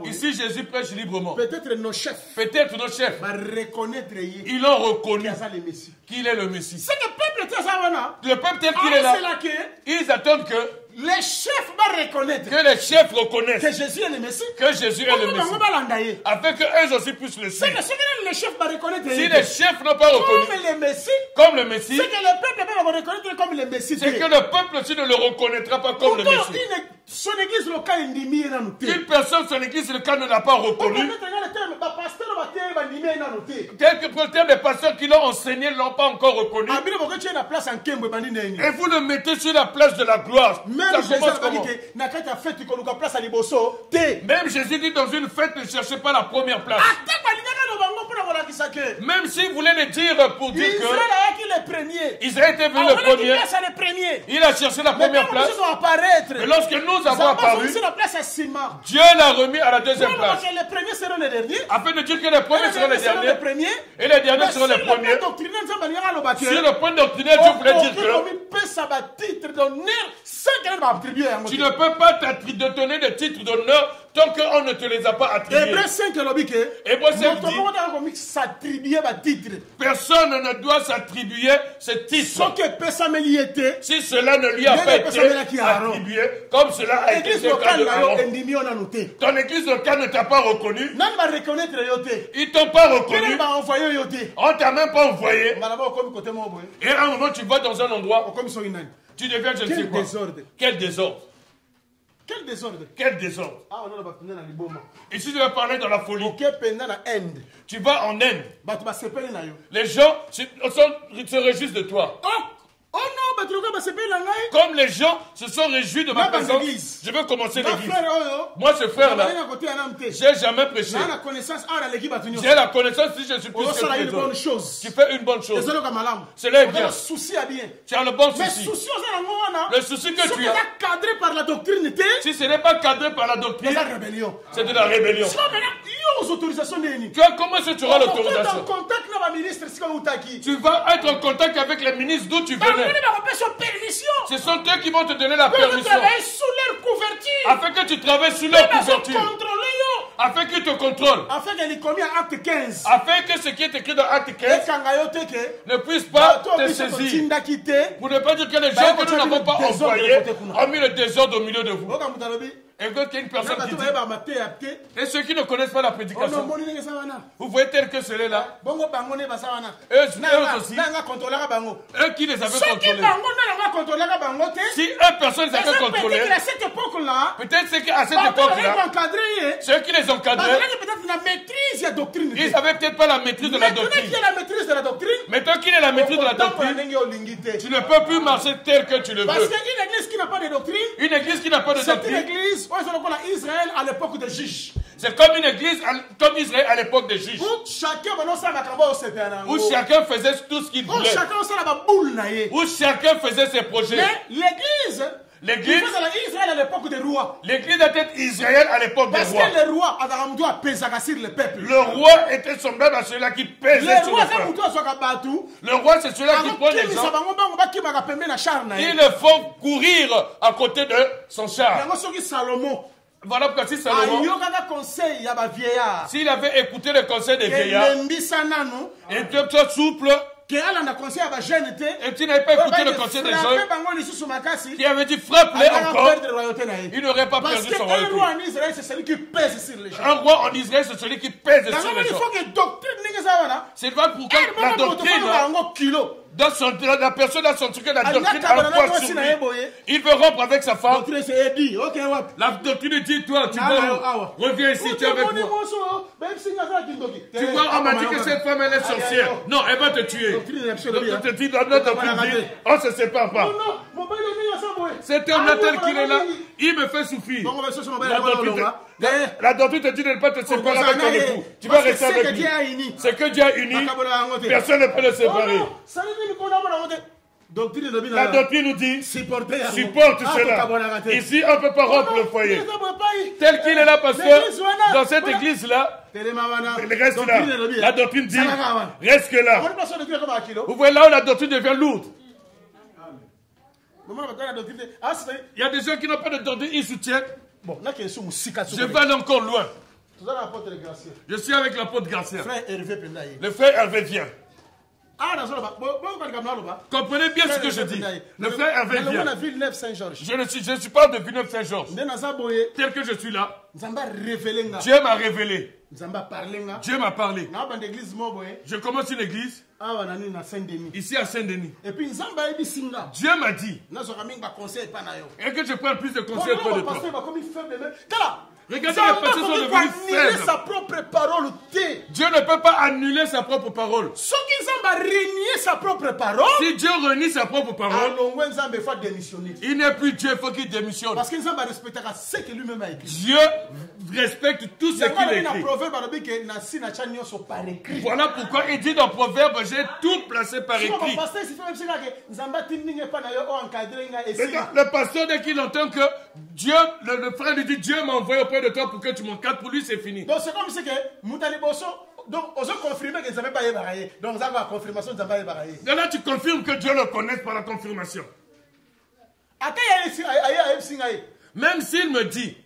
ici Jésus prêche librement. Peut-être nos chefs. Ils ont reconnu qu'il est le Messie. Le peuple tel qu'il est là, ils attendent que les chefs vont reconnaître que les chefs reconnaissent que Jésus est le Messie. Que Jésus est le Messie. Afin qu'eux aussi puissent le suivre. Si les chefs n'ont pas reconnu comme le Messie, c'est que le peuple va reconnaître comme le Messie. C'est que le peuple aussi ne le reconnaîtra pas comme le Messie. son église locale endimi na noté. Une personne, son église locale ne l'a pas reconnu. Quelques des pasteurs qui l'ont enseigné ne l'ont pas encore reconnu. Et vous le mettez sur la place de la gloire. Même Jésus dit dans une fête, ne cherchez pas la première place. Même si vous voulez le dire pour dire que Israël était venu le premier, il a cherché la première place. Mais lorsque nous avons apparu, Dieu l'a remis à la deuxième place. Afin de dire que les premiers seront les derniers et les derniers seront les premiers. Sur le point doctrinal, Dieu voulait dire que tu ne peux pas te donner des titres d'honneur tant qu'on ne te les a pas attribués. Hébreux 5 dit personne ne doit s'attribuer ce titre si cela ne lui a pas été attribué comme cela a été le cas de Aaron. Ton église locale ne t'a pas reconnu. Ils t'ont pas reconnu. On t'a même pas envoyé. Et à un moment tu vas dans un endroit, tu deviens je ne sais quoi. Quel désordre. Quel désordre. Quel désordre. Ici, je vais parler dans la folie. Tu vas en Inde. Les gens se réjouissent de toi. Comme les gens se sont réjouis de ma présence, je veux commencer l'église. Moi, ce frère-là, j'ai jamais prêché. J'ai la connaissance si je suis plus que les autres. Tu fais une bonne chose. Cela est bien. Tu as le bon souci. Le souci que tu as, si ce n'est pas cadré par la doctrine, c'est de la rébellion. Comment est-ce que tu auras l'autorisation? Tu vas être en contact avec les ministres d'où tu venais. Ce sont eux qui vont te donner la permission. Afin que tu travailles sous leur couverture. Afin qu'ils te contrôlent. Afin que ce qui est écrit dans Acte 15 ne puisse pas te saisir. Pour ne pas dire que les gens que nous n'avons pas envoyés ont mis le désordre au milieu de vous. Et qu'il y a une personne qui dit, et ceux qui ne connaissent pas la prédication, vous voyez tel que celui-là, eux aussi, eux qui les avaient contrôlés. Si une personne les avait contrôlés, peut-être c'est qu'à cette époque-là, ceux qui les encadraient, ils n'avaient peut-être pas la maîtrise de la doctrine. Mais tant qu'il est la maîtrise de la doctrine, tu ne peux plus marcher tel que tu le veux. Parce qu'une église qui n'a pas de doctrine, une église qui n'a pas de doctrine, c'est une église, Israël à l'époque des juges. C'est comme une église, comme Israël à l'époque des juges. Où chacun faisait tout ce qu'il voulait. Où chacun faisait ses projets. Mais l'église, Israël à l'époque des rois. L'église était Israël à l'époque des rois. Parce que le roi sur le peuple. Le roi était semblable à celui-là qui pesait sur le peuple. Le roi, c'est celui-là qui prend les gens. Ils le font courir à côté de son char. Voilà pourquoi si Salomon, s'il avait écouté le conseil des vieillards, et que tu sois souple, et tu n'avais pas écouté le conseil des gens qui avait dit frappe-les encore, il n'aurait pas perdu son royauté. Un roi en Israël, c'est celui qui pèse sur les gens. Un roi en Israël, c'est celui qui pèse sur les gens. C'est pas pourquoi la doctrine, la personne a son truc, la doctrine a un poids sur lui. Il veut rompre avec sa femme. La doctrine dit, toi, tu vas reviens ici, tu es avec moi. Tu vois, on m'a dit que cette femme, elle est sorcière. Non, elle va te tuer. Notre doctrine dit, on ne se sépare pas. Cet homme-là, tel qu'il est là, il me fait souffrir. La doctrine te dit de ne pas te séparer avec ton époux. Tu vas rester avec lui. C'est que Dieu a uni. Personne ne peut le séparer. La doctrine nous dit, supporte cela. Ici, on ne peut pas rompre le foyer. Tel qu'il est là, pasteur, dans cette église-là, reste là. La doctrine dit, reste là. Vous voyez là où la doctrine devient lourde. Il y a des gens qui n'ont pas de doctrine, ils soutiennent. Je vais aller encore loin. Je suis avec l'apôtre Garcia. Le frère Hervé vient. Comprenez bien ce que je dis. Le frère Hervé vient. Je suis pas de Villeneuve-Saint-Georges. Tel que je suis là, Dieu m'a révélé. Dieu m'a parlé. Je commence une église. awa na nini na Saint-Denis. Ici à Saint-Denis. Et puis Nzamba ebi singa. Dieu m'a dit. Nazo kaminga ba conseil pa na yo. Et que je prenne plus de conseils auprès de toi. Pasteur ba comme faible même. Tala. Regardez, les pasteurs sont devenus faibles. sa propre parole. Dieu ne peut pas annuler sa propre parole. Si Dieu renie sa propre parole, il n'est plus Dieu, il faut qu'il démissionne. Parce que ce que lui-même a écrit. Dieu respecte tout ce qu'il a écrit. Voilà pourquoi il dit dans Proverbe, j'ai tout placé par écrit. Le pasteur, dès qu'il entend que Dieu, le frère lui dit, Dieu m'a envoyé auprès de toi pour que tu m'encadres, pour lui c'est fini. Donc c'est comme si que donc on se confirme que Nzamba pas ébarraillé. Donc ça va confirmation Nzamba ébarraillé. Donc là tu confirmes que Dieu le connaît par la confirmation. Même s'il me dit,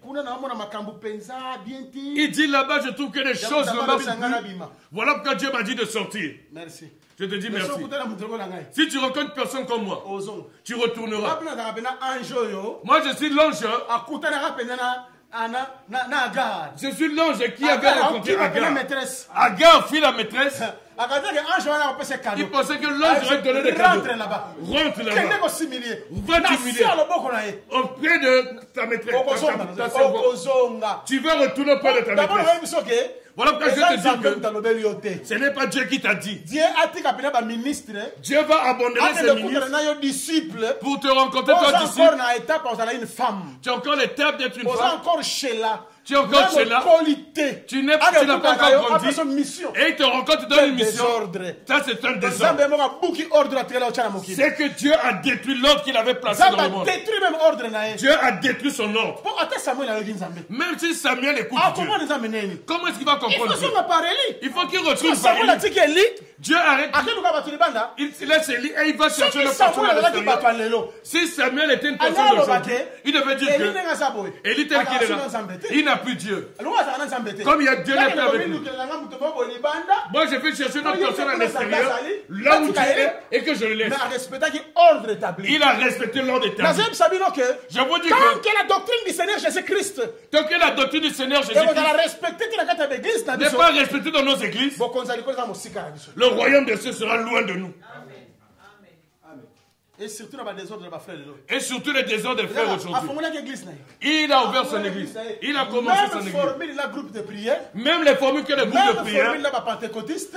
il dit là-bas, je trouve que les choses ne marchent plus. Voilà pourquoi Dieu m'a dit de sortir. Merci. Je te dis merci. Si tu rencontres personne comme moi, tu retourneras. Moi, je suis l'ange. Je suis l'ange qui avait rencontré Agar. Agar fit la maîtresse. Il pensait que l'ange aurait donné des cadeaux. Rentre là-bas. Va t'humilier auprès de ta maîtresse. Tu vas retourner auprès de ta maîtresse. Voilà pourquoi je te dis que ce n'est pas Dieu qui t'a dit. Dieu va abandonner ses ministres pour te rencontrer toi disciple. Tu as encore l'étape d'être une femme. Tu es encore chez là. Tu n'as pas encore grandi. Et il te rencontre dans une mission. Ça, c'est un désordre. C'est que Dieu a détruit l'ordre qu'il avait placé dans le monde. Dieu a détruit son ordre. Même si Samuel écoute Dieu, comment est-ce qu'il va comprendre Dieu? Il faut qu'il retrouve Paris. Dieu arrête. Il laisse Élie et il va chercher le patron à l'extérieur. Si Samuel était une personne d'aujourd'hui, il devait dire que Élie tel qu'il est là, il n'a plus Dieu. Comme il y a Dieu n'est plus avec nous. Moi je vais chercher une autre personne à l'extérieur, là où tu es, et que je le laisse. Il a respecté l'ordre établi. Je vous dis que tant que la doctrine du Seigneur Jésus-Christ, tant que la doctrine du Seigneur Jésus-Christ n'est pas respectée dans nos églises, le royaume de Dieu sera loin de nous. Et surtout les désordres des frères aujourd'hui. Il a ouvert son église. Il a commencé son église. Même les formules que les groupes de prière.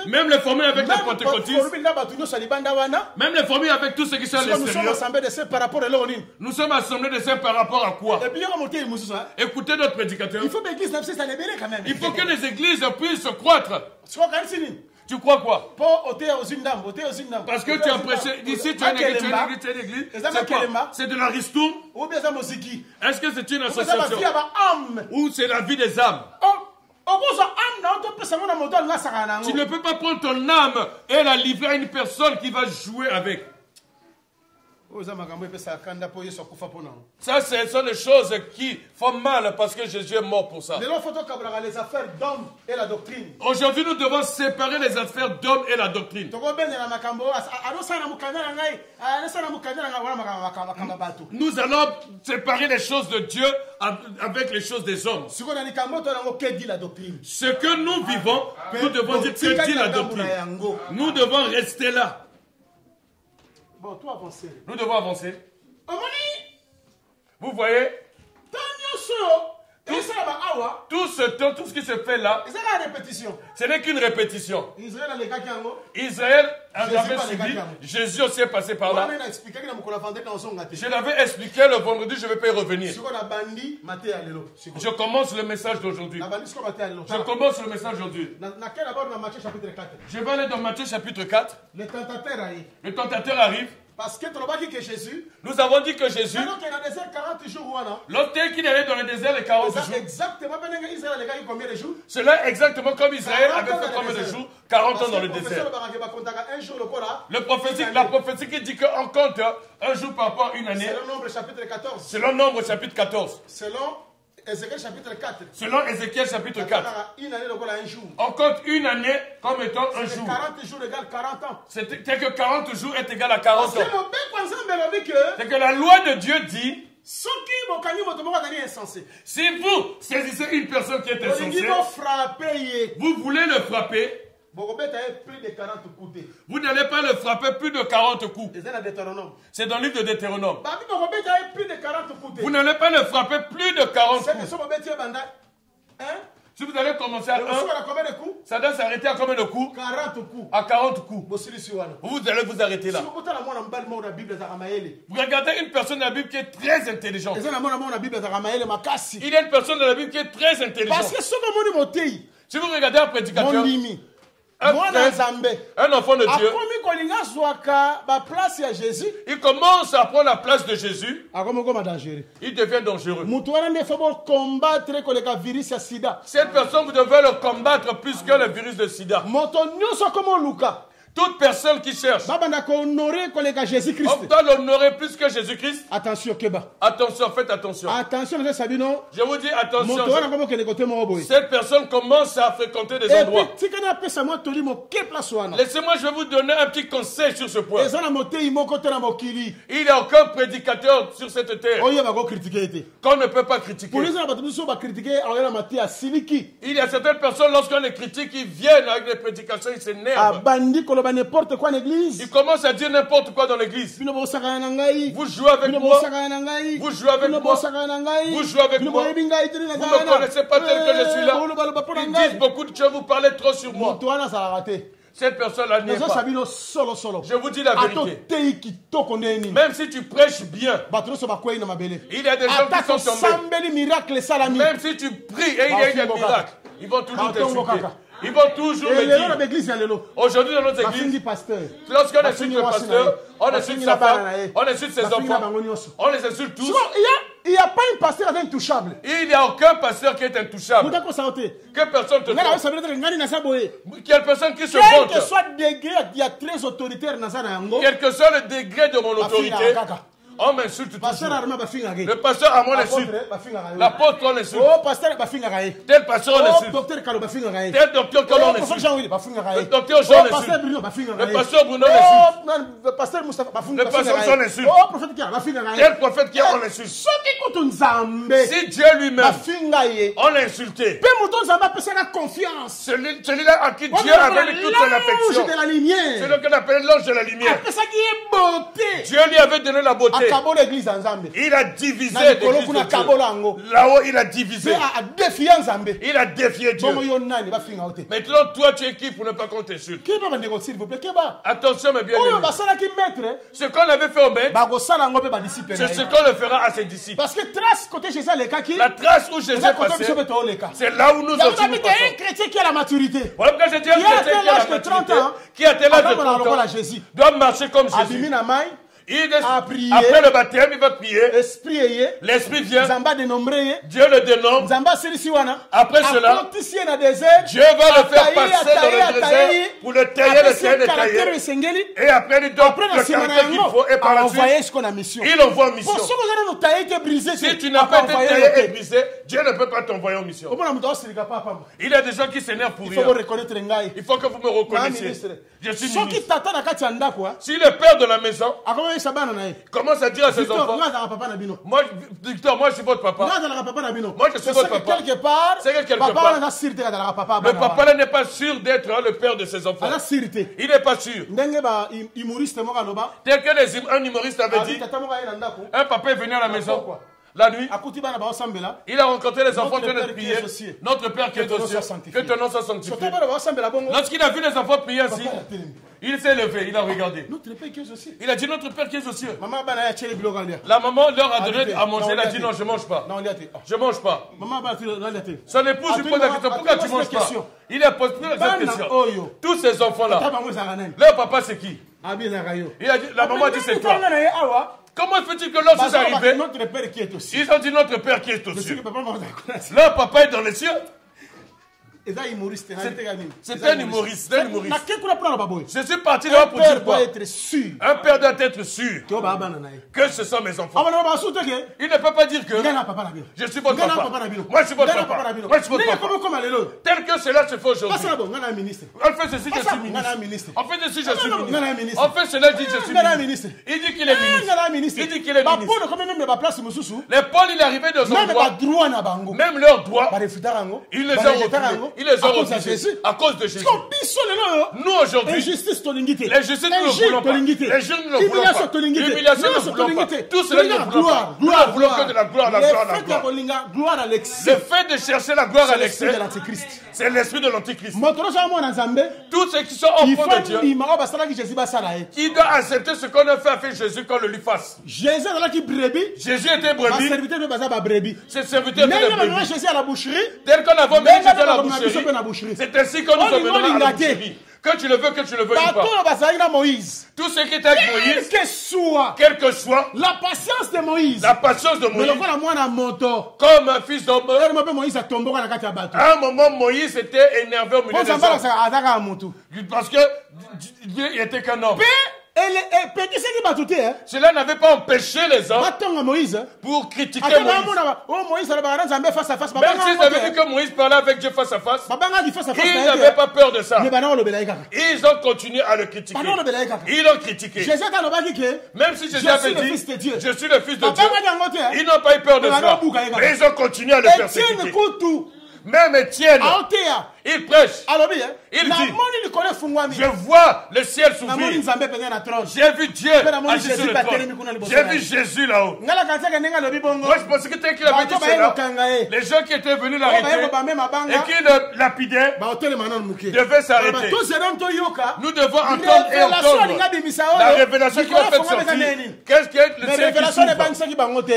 Même les formules avec les pentecôtistes. Même les formules avec tous ceux qui sont à l'extérieur. Nous sommes assemblés de ça par rapport à quoi? Écoutez notre prédicateur. Il faut que les églises puissent croître. Tu crois quoi? Parce que tu as prêché, ici tu as une église, c'est quoi? C'est de la ristourne? Est-ce que c'est une association? Ou c'est la vie des âmes? Tu ne peux pas prendre ton âme et la livrer à une personne qui va jouer avec. Ça, ce sont des choses qui font mal parce que Jésus est mort pour ça. Aujourd'hui, nous devons séparer les affaires d'hommes et la doctrine. Nous allons séparer les choses de Dieu avec les choses des hommes. Ce que nous vivons, nous devons dire que dit la doctrine. Nous devons rester là. Bon, toi avancer. Nous devons avancer. Vous voyez, tout ce temps, tout ce qui se fait là, ce n'est qu'une répétition. Israël avait subi, Jésus aussi est passé par là. Je l'avais expliqué le vendredi, je ne vais pas y revenir. Je commence le message d'aujourd'hui. Je commence le message d'aujourd'hui. Je vais aller dans Matthieu chapitre 4. Le tentateur arrive. Parce que Jésus, nous avons dit que Jésus, lorsqu'il est allé dans le désert les 40 jours, cela est exactement comme Israël avait fait combien de jours? 40 ans dans le désert. La prophétie qui dit qu'on compte un jour par rapport à une année. Selon Nombre chapitre 14. Selon Ézéchiel chapitre 4. Selon Ézéchiel chapitre 4. On compte une année comme étant un jour. 40 jours égale 40 ans. C'est que 40 jours est égal à 40 ans. C'est que la loi de Dieu dit, si vous saisissez une personne qui est insensée, vous voulez le frapper, plus de 40 coups. Vous n'allez pas le frapper plus de 40 coups. C'est dans le livre de Deutéronome. Plus de 40 coups. Vous n'allez pas le frapper plus de 40 coups. Si vous allez commencer à 1, ça doit s'arrêter à combien de coups? 40 coups. À 40 coups. Vous allez vous arrêter là. Vous regardez une personne dans la Bible qui est très intelligente. Il y a une personne dans la Bible qui est très intelligente. Si vous regardez un prédicateur, un enfant de Dieu, il commence à prendre la place de Jésus, il devient dangereux. Cette personne, vous devez le combattre plus que le virus de sida. Toute personne qui cherche, on doit l'honorer plus que Jésus-Christ. Attention, Attention, faites attention. Je vous dis attention. Cette personne commence à fréquenter des endroits. Laissez-moi, je vais vous donner un petit conseil sur ce point. Il n'y a aucun prédicateur sur cette terre qu'on ne peut pas critiquer. Il y a certaines personnes, lorsqu'on les critique, ils viennent avec des prédications, ils s'énervent. N'importe quoi en église. Il commence à dire n'importe quoi dans l'église. Vous jouez avec moi. Vous jouez avec moi. Vous jouez avec moi. Vous ne me connaissez pas tel que je suis là. Ils disent beaucoup de choses, vous parlez trop sur moi. Cette personne-là n'est pas. Je vous dis la vérité. Même si tu prêches bien, il y a des gens qui sont tombés. Même si tu pries et il y a eu des miracles, ils vont toujours t'insulter. Ils vont toujours me dire. Aujourd'hui dans notre église, lorsqu'on insulte le pasteur, on insulte sa femme, on insulte ses enfants, on les insulte tous. Il n'y a pas un pasteur intouchable. Il n'y a aucun pasteur qui est intouchable. Que personne te trompe. Quelle personne qui se Quel montre. que soit le degré, il y a très autoritaire dans ça. Quel que soit le degré de mon autorité, on m'insulte toujours. Le pasteur Amon l'insulte. L'apôtre on l'insulte. Tel pasteur on l'insulte. Tel docteur qu'on l'insulte. Le docteur Jean l'insulte. Le pasteur Bruno l'insulte. Le pasteur Jean l'insulte. Tel prophète qui on l'insulte. Si Dieu lui-même on l'a insulté, celui-là à qui Dieu a donné toute son affection, c'est le qu'on appelle l'ange de la lumière. Dieu lui avait donné la beauté. Il a divisé l'église de Dieu. Là-haut, il a divisé. Il a défié Dieu. Maintenant, toi, tu es qui pour ne pas qu'on t'insulte? Attention, mes bien-aimés. Ce qu'on avait fait au maître, c'est ce qu'on le fera à ses disciples. Parce que la trace où Jésus est passé, c'est là où nous aussi nous passons. Un chrétien qui a la maturité, voilà pourquoi je dis un chrétien qui a l'âge de 30 ans, qui a l'âge de 30 ans, doit marcher comme Jésus. Après le baptême, il va prier. L'esprit vient. Dieu le dénombre. Après cela, Dieu va le faire passer dans le désert pour le tailler, le tailler. Et après, il donne le caractère qu'il faut. Et par la suite, il envoie en mission. Si tu n'as pas été taillé et brisé, Dieu ne peut pas t'envoyer en mission. Il y a des gens qui s'énervent pour rien. Il faut que vous me reconnaissiez. Je suis ministre. Si le père de la maison commence à dire à ses enfants, Victor, moi je suis votre papa. Moi je suis votre papa. C'est que quelque part, le papa là n'est pas sûr d'être le père de ses enfants. Il n'est pas sûr. Tel que un humoriste avait dit, un papa est venu à la maison. La nuit, il a rencontré les enfants en train de prier. Notre Père qui est aux cieux, que ton nom soit sanctifié. Lorsqu'il a vu les enfants prier ainsi, il s'est levé, il a regardé. Il a dit notre Père qui est aux cieux. La maman leur a donné à manger. Elle a dit non, je ne mange pas. Je ne mange pas. Son épouse lui pose la question, pourquoi tu ne manges pas? Il a posé la question. Tous ces enfants-là, leur papa c'est qui? Il a dit, la maman a dit c'est toi. Comment fait-il que lorsqu'ils sont arrivés, ils ont dit notre Père qui est aux cieux. Leur papa est dans les cieux. C'est un humoriste. Je suis parti là pour dire quoi? Un père doit être sûr que ce sont mes enfants. Il ne peut pas dire que je suis votre papa. Moi je suis votre papa. Moi je suis votre papa. Tel que cela se fait aujourd'hui. On fait ceci, je suis ministre. On fait ceci, je suis ministre. On fait cela, dit je suis ministre. Il dit qu'il est ministre. Il dit qu'il est ministre. Les Paul, il est arrivé dans un endroit. Même leurs droits, ils les ont reculés. Ils les ont à cause de refusés Jésus. à cause de Jésus. Nous aujourd'hui, Injustice tolingite. les justices nous ne voulons pas. Les juges nous ne voulons pas. L'humiliation nous ne voulons pas. Tout cela nous ne voulons pas. Nous ne voulons que de la gloire, la gloire, la gloire. Le fait de chercher la gloire à l'excès, c'est l'esprit de l'antichrist. Tous ceux qui sont enfants de Dieu, qui doivent accepter ce qu'on a fait avec Jésus qu'on le lui fasse. Jésus était brebis. Ses serviteurs étaient des brebis. Tel qu'on a mis Jésus à la boucherie, c'est ainsi que nous sommes venus à la boucherie. Que tu le veux pas. Tout ce qui est avec Moïse, quel que soit, la patience de Moïse, comme un fils d'homme, à un moment Moïse était énervé au milieu des hommes. Parce que Dieu était qu'un homme. Cela n'avait pas empêché les hommes pour critiquer Moïse. Même s'ils avaient vu que Moïse parlait avec Dieu face à face, ils n'avaient pas peur de ça. Ils ont continué à le critiquer. Ils l'ont critiqué. Même si Jésus avait dit, je suis le fils de Dieu, ils n'ont pas eu peur de ça. Mais ils ont continué à le persécuter. Même Étienne, il prêche. Il dit, je vois le ciel s'ouvrir. J'ai vu Dieu agir sur le trône. J'ai vu Jésus là-haut. Moi, je pensais que tel qu'il avait dit cela, les gens qui étaient venus l'arrêter et qui le lapidaient devaient s'arrêter. Nous devons entendre et entendre la révélation qui va faire sortir. Qu'est-ce que le ciel qui s'ouvre?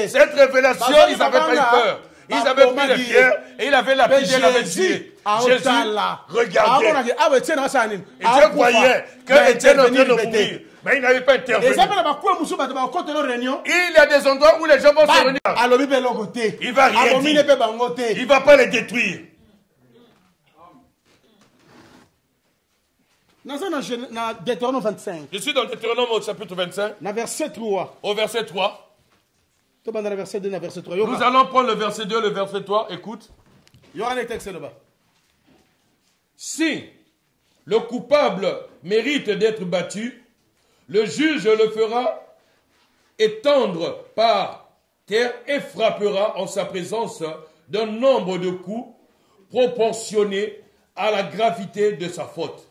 Cette révélation, ils n'avaient pas eu peur. Ils avaient pris les pierres et il avait lapidé, il avait tué. Jésus regardait. Et Dieu voyait que Étienne était en train de mourir. Mais il n'avait pas intervenu. Il y a des endroits où les gens vont se réunir. Il va rien dire. Il ne va pas les détruire. Je suis dans Deutéronome au chapitre 25. Au verset 3. Nous allons prendre le verset 2, le verset 3. Écoute. Il y aura des textes là-bas. Si le coupable mérite d'être battu, le juge le fera étendre par terre et frappera en sa présence d'un nombre de coups proportionné à la gravité de sa faute.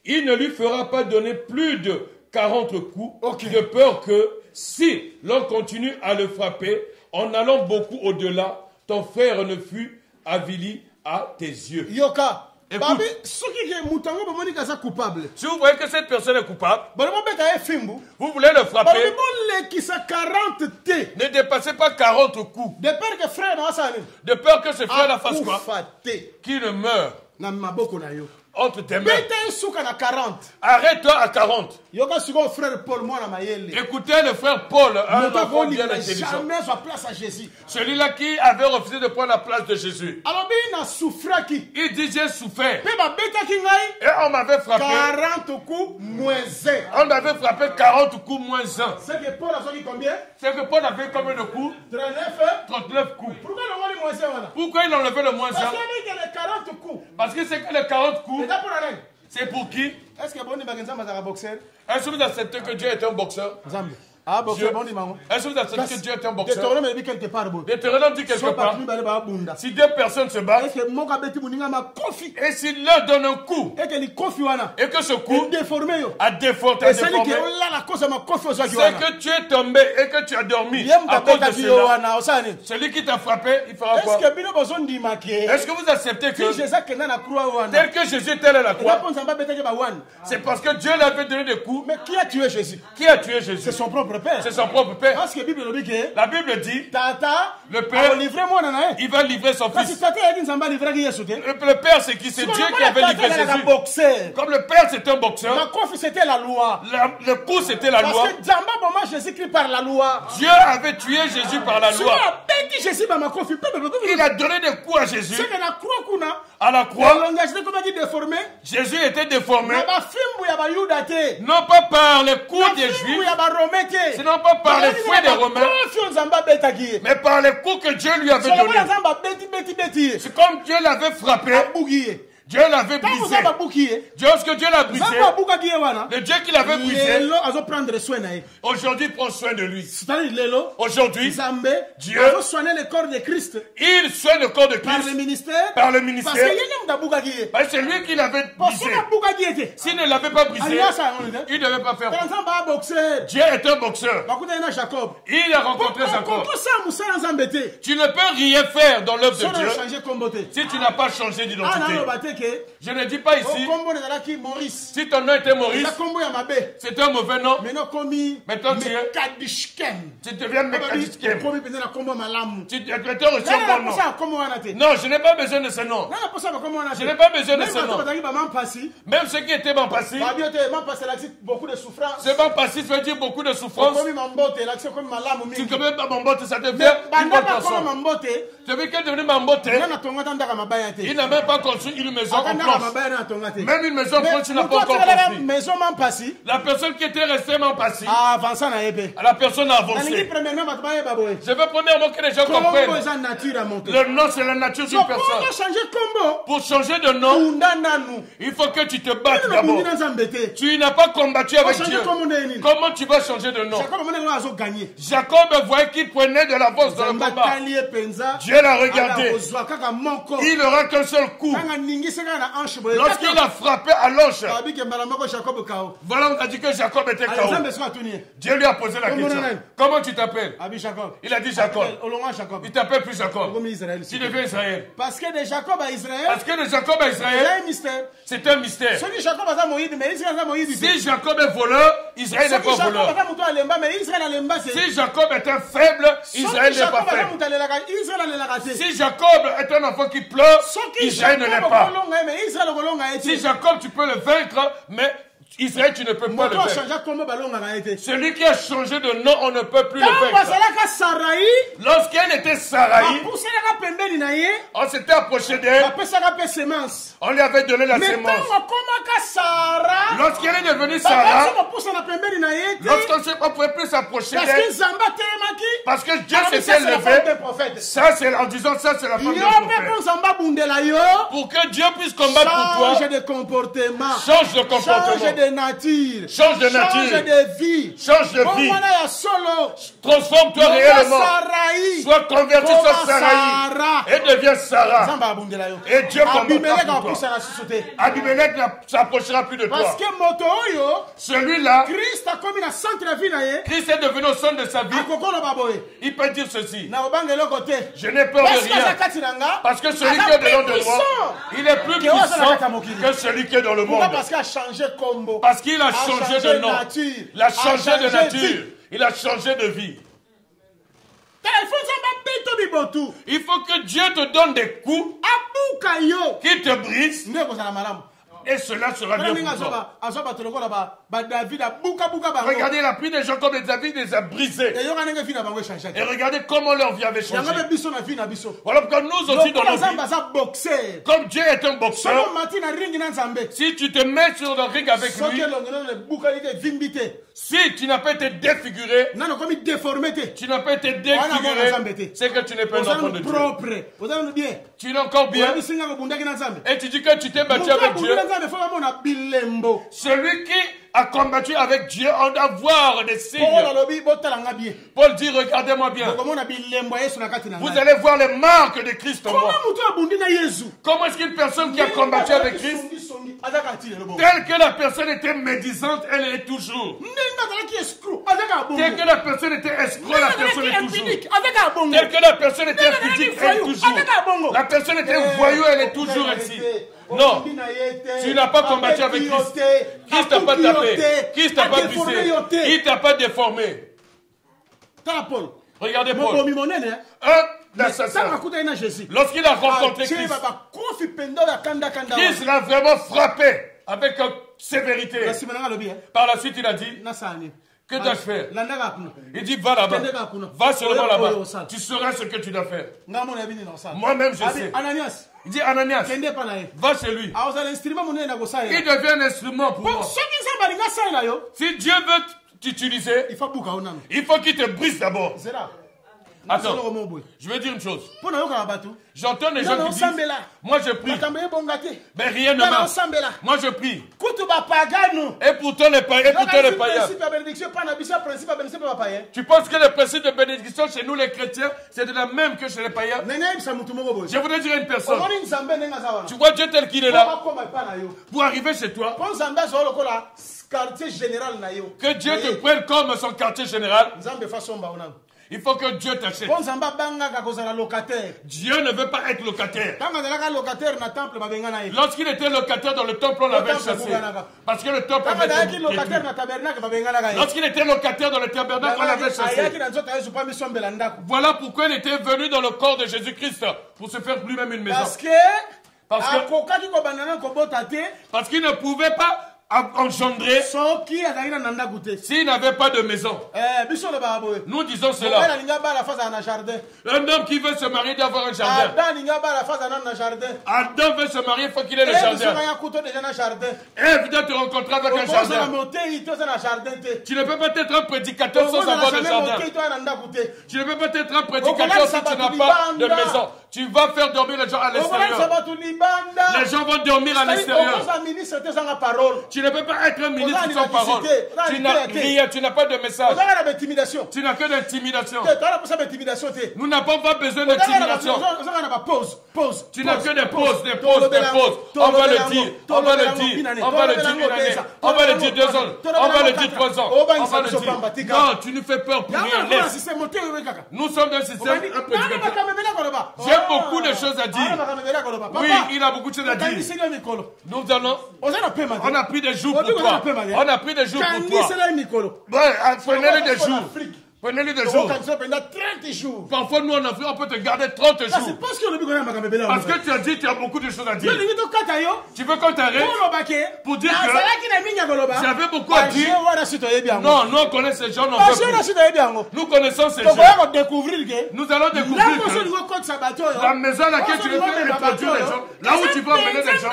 Il ne lui fera pas donner plus de 40 coups, de peur que si l'on continue à le frapper en allant beaucoup au-delà, ton frère ne fût avili à tes yeux. Yoka. Écoute, si vous voyez que cette personne est coupable, vous voulez le frapper, ne dépassez pas 40 coups. De peur que ce frère la fasse quoi? Qu'il ne meure entre tes mains. Arrête-toi à 40. Écoutez le frère Paul, un enfant bien intelligent. Celui-là qui avait refusé de prendre la place de Jésus. Il dit, j'ai souffert. Et on m'avait frappé. 40 coups moins 1. On m'avait frappé 40 coups moins 1. C'est que Paul a sorti combien? C'est que Paul avait combien de coups? 39 coups. Pourquoi il enlevait le moins 1? Parce qu'il avait les 40 coups. Parce que c'est que les 40 coups. C'est pour qui? Est-ce que boxeur? Est-ce que vous acceptez que Dieu est un boxeur? Ah, boxeur, bon, est-ce que vous acceptez que Dieu est un boxeur? Deutéronome dit quelque part. Deutéronome dit quelque part. Si deux personnes se battent, et s'il leur donne un coup, et que ce coup a déformé, c'est que tu es tombé et que tu as dormi à cause de cela. Celui qui t'a frappé, il fera quoi? Est-ce que vous acceptez que tel que Jésus était à la croix, c'est parce que Dieu lui avait donné des coups? Mais qui a tué Jésus? Qui a tué Jésus? C'est son propre père. C'est son propre père. Parce que la Bible dit, le père, il va livrer son fils. Le père, c'est qui? C'est Dieu qui avait livré Jésus. Comme le père, c'est un boxeur. C'était la loi. Le coup, c'était la loi. Dieu avait tué Jésus par la loi. Il a donné des coups à Jésus. À la croix, Jésus était déformé. Non pas par les coups des Juifs, sinon pas par les fouets des Romains, mais par les coups que Dieu lui avait donnés. C'est comme Dieu l'avait frappé. Dieu l'avait brisé. Lorsque Dieu l'a brisé, le Dieu qui l'avait brisé, aujourd'hui prend soin de lui. Aujourd'hui, Dieu, il soigne le corps de Christ. Il soigne le corps de Christ par le ministère. Parce que c'est lui qui l'avait brisé. S'il ne l'avait pas brisé, il ne devait pas faire. Dieu est un boxeur. Il a rencontré Jacob. Tu ne peux rien faire dans l'œuvre de Dieu si tu n'as pas changé d'identité. Je ne dis pas ici, si ton nom était Maurice, c'est un mauvais nom. Maintenant tu deviens Mekadishkem. Tu es un bon nom. Non, je n'ai pas besoin de ce nom. Je n'ai pas besoin de ce nom. Même ceux qui étaient Mampassi, ce Mampassi veut dire beaucoup de souffrance. Tu ne connais pas Mambote, ça te fait une bonne personne. Tu veux qu'elle devienne Mambote, il n'a même pas construit une maison en planche. Même une maison en planche, tu n'as pas encore construit. La personne qui était restée Mampassi, la personne a avancé. Je veux premièrement que les gens comprennent. Le nom, c'est la nature d'une personne. Pour changer de nom, il faut que tu te battes d'abord. Tu n'as pas combattu avec Dieu. Comment tu vas changer de nom? Jacob voyait qu'il prenait de l'avance dans le combat. Dieu l'a regardé. Il n'aura qu'un seul coup. Lorsqu'il a frappé à l'anche, voilà, on a dit que Jacob était KO. Dieu lui a posé la question. Comment tu t'appelles? Il a dit Jacob. Il t'appelle plus Jacob. Tu deviens Israël. Parce que de Jacob à Israël, c'est un mystère. Si Jacob est voleur, Israël n'est pas voleur. Si Jacob est un faible, Israël n'est pas faible. Si Jacob est un enfant qui pleure, Israël ne l'est pas. Si Jacob, tu peux le vaincre, mais Israël, tu ne peux pas le vaincre. Celui qui a changé de nom, on ne peut plus le vaincre. Lorsqu'elle était Sarai, on s'était approché d'elle. On lui avait donné la sémence. Lorsqu'elle est devenue Sarah, lorsqu'on ne pouvait plus s'approcher d'elle, parce que Dieu s'était levé, ça c'est en disant ça c'est la femme de prophète. Pour que Dieu puisse combattre pour toi, change de comportement. Change de nature. Change de vie. Change de vie. Transforme-toi réellement. Sois converti sur Sarai et deviens Sarah. Et Dieu combattra pour toi. Abimelech ne s'approchera plus de toi. Parce que celui-là, Christ est devenu au centre de sa vie. Il peut dire ceci: je n'ai peur de rien. Parce que celui qui est dedans de moi, il est plus puissant que celui qui est dans le monde. Parce qu'il a changé de nom. Il a changé de nature. Il a changé de vie. Il faut que Dieu te donne des coups qui te brisent. Et cela sera bien pour toi. Regardez la pluie des gens comme David les a brisés. Et regardez comment leur vie avait changé. Voilà pourquoi nous aussi dans nos vies, comme Dieu est un boxeur, si tu te mets sur le ring avec lui, si tu n'as pas été défiguré, tu n'as pas été défiguré, c'est que tu n'es pas un enfant de Dieu. Tu es encore bien. Et tu dis que tu t'es battu avec Dieu. Celui qui a combattu avec Dieu, on doit voir des signes. Paul dit, regardez-moi bien. Vous allez voir les marques de Christ en moi. Comment est-ce qu'une personne qui a combattu avec Christ, telle que la personne était médisante, elle est toujours. Telle que la personne était escroc, la personne est toujours. Telle que la personne était impudique, elle est toujours. La personne était voyou, elle est toujours ainsi. Non, tu n'as pas combattu avec Christ. Christ t'a pas tapé. Christ t'a pas brisé. Il t'a pas déformé. Regardez Paul. Un assassin. Lorsqu'il a rencontré Christ, Christ l'a vraiment frappé avec sévérité. Par la suite, il a dit: que dois-je faire? Il dit: va là-bas. Va seulement là-bas. Tu sauras ce que tu dois faire. Moi-même, je sais. Il dit: Ananias, va chez lui. Il devient un instrument pour moi. Si Dieu veut t'utiliser, il faut qu'il te brise d'abord. Attends, je veux dire une chose. Pour nous, J'entends des gens qui disent, moi je prie, mais rien ne marche. Moi je prie. Et pourtant les païens, tu penses que le principe de bénédiction chez nous les chrétiens, c'est de la même que chez les païens? Je voudrais dire à une personne, tu vois Dieu tel qu'il est là, pour arriver chez toi, que Dieu te prenne comme son quartier général. Il faut que Dieu t'achète. Dieu ne veut pas être locataire. Lorsqu'il était locataire dans le temple, on l'avait chassé. Parce que le temple avait été détruit. Lorsqu'il était locataire dans le tabernacle, on l'avait chassé. Voilà pourquoi il était venu dans le corps de Jésus-Christ pour se faire lui-même une maison. Parce qu'il ne pouvait pas engendrer s'il n'avait pas de maison. Nous disons cela. Un homme qui veut se marier doit avoir un jardin. Adam veut se marier, il faut qu'il ait le jardin. Ève doit te rencontrer avec un jardin. Tu ne peux pas être un prédicateur sans avoir de jardin. Tu ne peux pas être un prédicateur si tu n'as pas de maison. Tu vas faire dormir les gens à l'extérieur. Les gens vont dormir à l'extérieur. Tu ne peux pas être un ministre sans parole. Tu n'as rien, tu n'as pas de message. Tu n'as que d'intimidation. Nous n'avons pas besoin d'intimidation. Tu n'as que des pauses, des pauses, des pauses. On va le dire, on va le dire, on va le dire une année, on va le dire 2 ans, on va le dire 3 ans, on va le dire. Non, tu nous fais peur pour rien. Laisse. Nous sommes un système, un prédicateur. J'ai beaucoup de choses à dire. Oui, il a beaucoup de choses à dire. Nous allons. On a pris des jours pour toi. On a pris des jours pour toi. Prenez-les des jours. Prenez-les des jours. Parfois, nous en Afrique, on peut te garder 30 jours. Parce que tu as dit, tu as beaucoup de choses à dire. Tu veux qu'on t'arrête pour dire que j'avais beaucoup à dire. Non, nous on connaît ces gens. Nous connaissons ces gens. Nous allons découvrir que la maison à laquelle tu veux introduire les gens, là où tu vas amener les gens,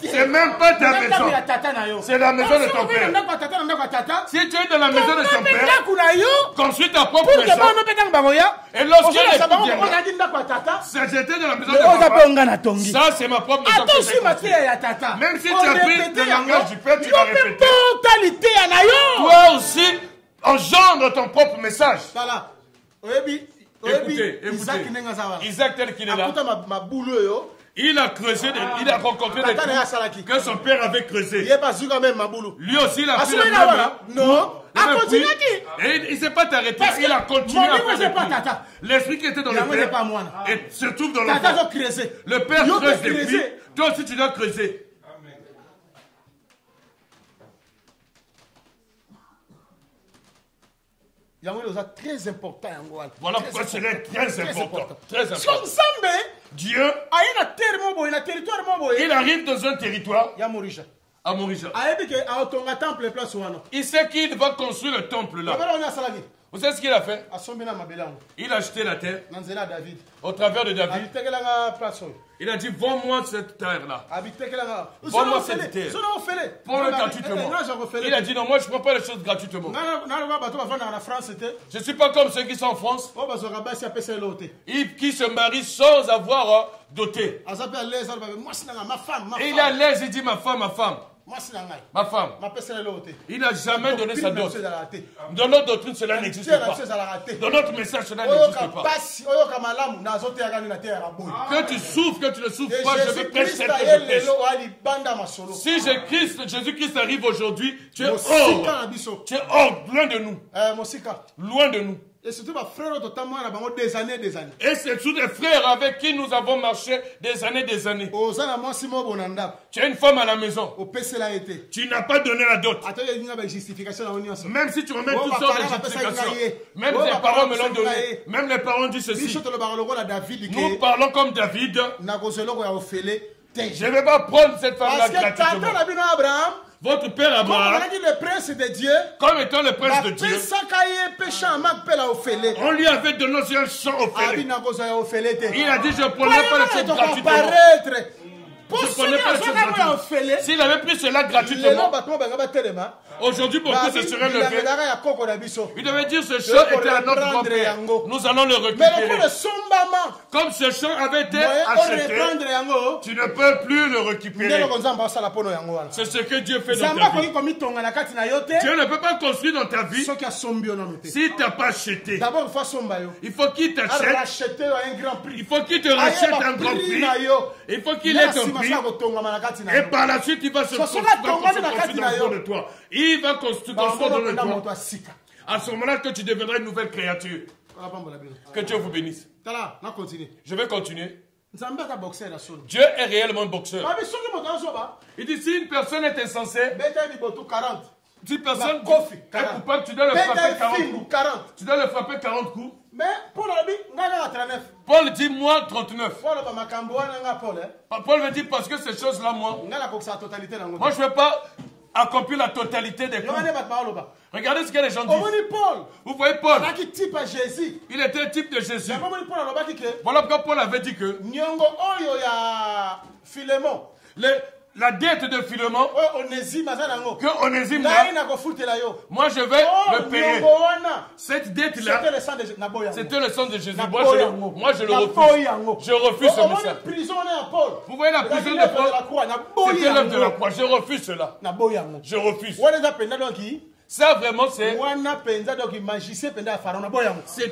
c'est même pas ta maison. C'est la maison de ton père. Si tu es dans la maison de ton père, construis ta propre maison. Et lorsqu'il est c'est j'étais dans la maison de papa. Ça, c'est ma propre maison. Même si tu as pris le langage du père, tu vas répéter. Toi aussi, engendre ton propre message. Écoutez, Isaac tel qu'il est là. Il a creusé, il a rencontré des trous que son père avait creusé. Lui aussi, il a pris le même. Et il ne s'est pas arrêté, il a continué à faire des puits. L'esprit qui était dans le père et se trouve dans l'enfant. Le père creuse des puits, toi aussi tu dois creuser. Voilà pourquoi c'est très important. Très important. Dieu, il arrive dans un territoire. À Morisha. Il sait qu'il va construire le temple là. Vous savez ce qu'il a fait? Il a acheté la terre au travers de David. Il a dit, vends-moi cette terre-là. Vends-moi cette terre. Prends-le gratuitement. Il a dit, non, moi je ne prends pas les choses gratuitement. Je ne suis pas comme ceux qui sont en France, qui se marient sans avoir doté. Et il est à l'aise, il dit, ma femme, ma femme. Ma femme. Il n'a jamais donné sa dot. Dans notre doctrine, cela n'existe pas. Dans notre message, cela n'existe pas. Que tu souffres, que tu ne souffres pas, je vais prêcher celle que je prêche. Si Jésus-Christ arrive aujourd'hui, tu es hors. Tu es hors, loin de nous. Loin de nous. Et surtout, des années. Et c'est tous des frères avec qui nous avons marché des années. Tu as une femme à la maison. Tu n'as pas donné la dot. Même si tu remets toutes sortes de justifications. Même tes parents me l'ont donné. Même les parents disent ceci. Nous parlons comme David. Je ne vais pas prendre cette femme-là gratuitement. Votre père Abraham, comme étant le prince de Dieu, on lui avait donné un champ au fêlé. Il a dit, je ne prenais pas le champ gratuitement. Je ne prenais pas le champ gratuitement. S'il avait pris cela gratuitement, Aujourd'hui, beaucoup se seraient levés. Ils devaient dire ce champ était à notre grand-père. Nous allons le récupérer. Comme ce champ avait été acheté, tu ne peux plus le récupérer. C'est ce que Dieu fait dans ta vie. Dieu ne peut pas construire dans ta vie si tu n'as pas acheté. Il faut qu'il t'achète. Il faut qu'il te rachète un grand prix. Il faut qu'il ait ton prix. Et par la suite, il va se construire de toi. Il va construire de toi. À ce moment-là, que tu deviendras une nouvelle créature. Que Dieu vous bénisse. Je vais continuer. Dieu est réellement boxeur. Il dit si une personne est insensée, si une personne est coupable, tu dois le frapper 40 coups. Tu dois le frapper 40 coups. Mais Paul dit moi 39. Paul veut dire parce que ces choses-là, moi je ne vais pas accomplir la totalité des coups. Regardez ce que les gens disent. Vous voyez Paul, il était un type de Jésus. Voilà pourquoi Paul avait dit que la dette de Philémon, que Onésime moi je vais le payer. Cette dette-là, c'était le sang de Jésus. Moi je le refuse. Je refuse ce message. Vous voyez la prison de Paul, c'était l'œuvre de la croix. Je refuse cela. Je refuse. Ça vraiment c'est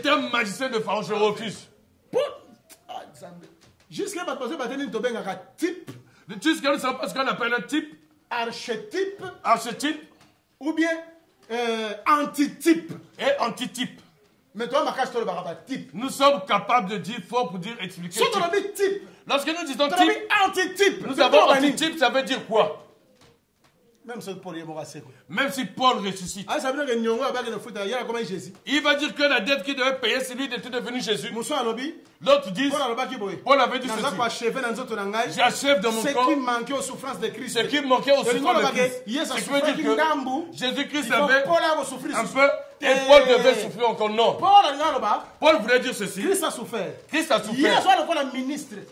un magicien de Pharaon. Je refuse. Jusqu'à maintenant, type. Jusqu'à nous savons pas ce qu'on appelle un type. Archétype. Ou bien antitype. Et antitype. Mais toi, type. Nous sommes capables de dire fort pour dire expliquer. Type. Lorsque nous disons type, antitype. Nous avons antitype, ça veut dire quoi? Même si Paul ressuscite. Il va dire que la dette qu'il devait payer, c'est lui était devenu Jésus. L'autre dit, Paul avait dit ceci. J'achève dans mon corps ce qui manquait aux souffrances de Christ. Ce qui manquait aux souffrances de Christ. Ce qui veut dire que Jésus-Christ avait un peu et Paul devait souffrir encore. Non. Paul voulait dire ceci. Christ a souffert. Christ a souffert.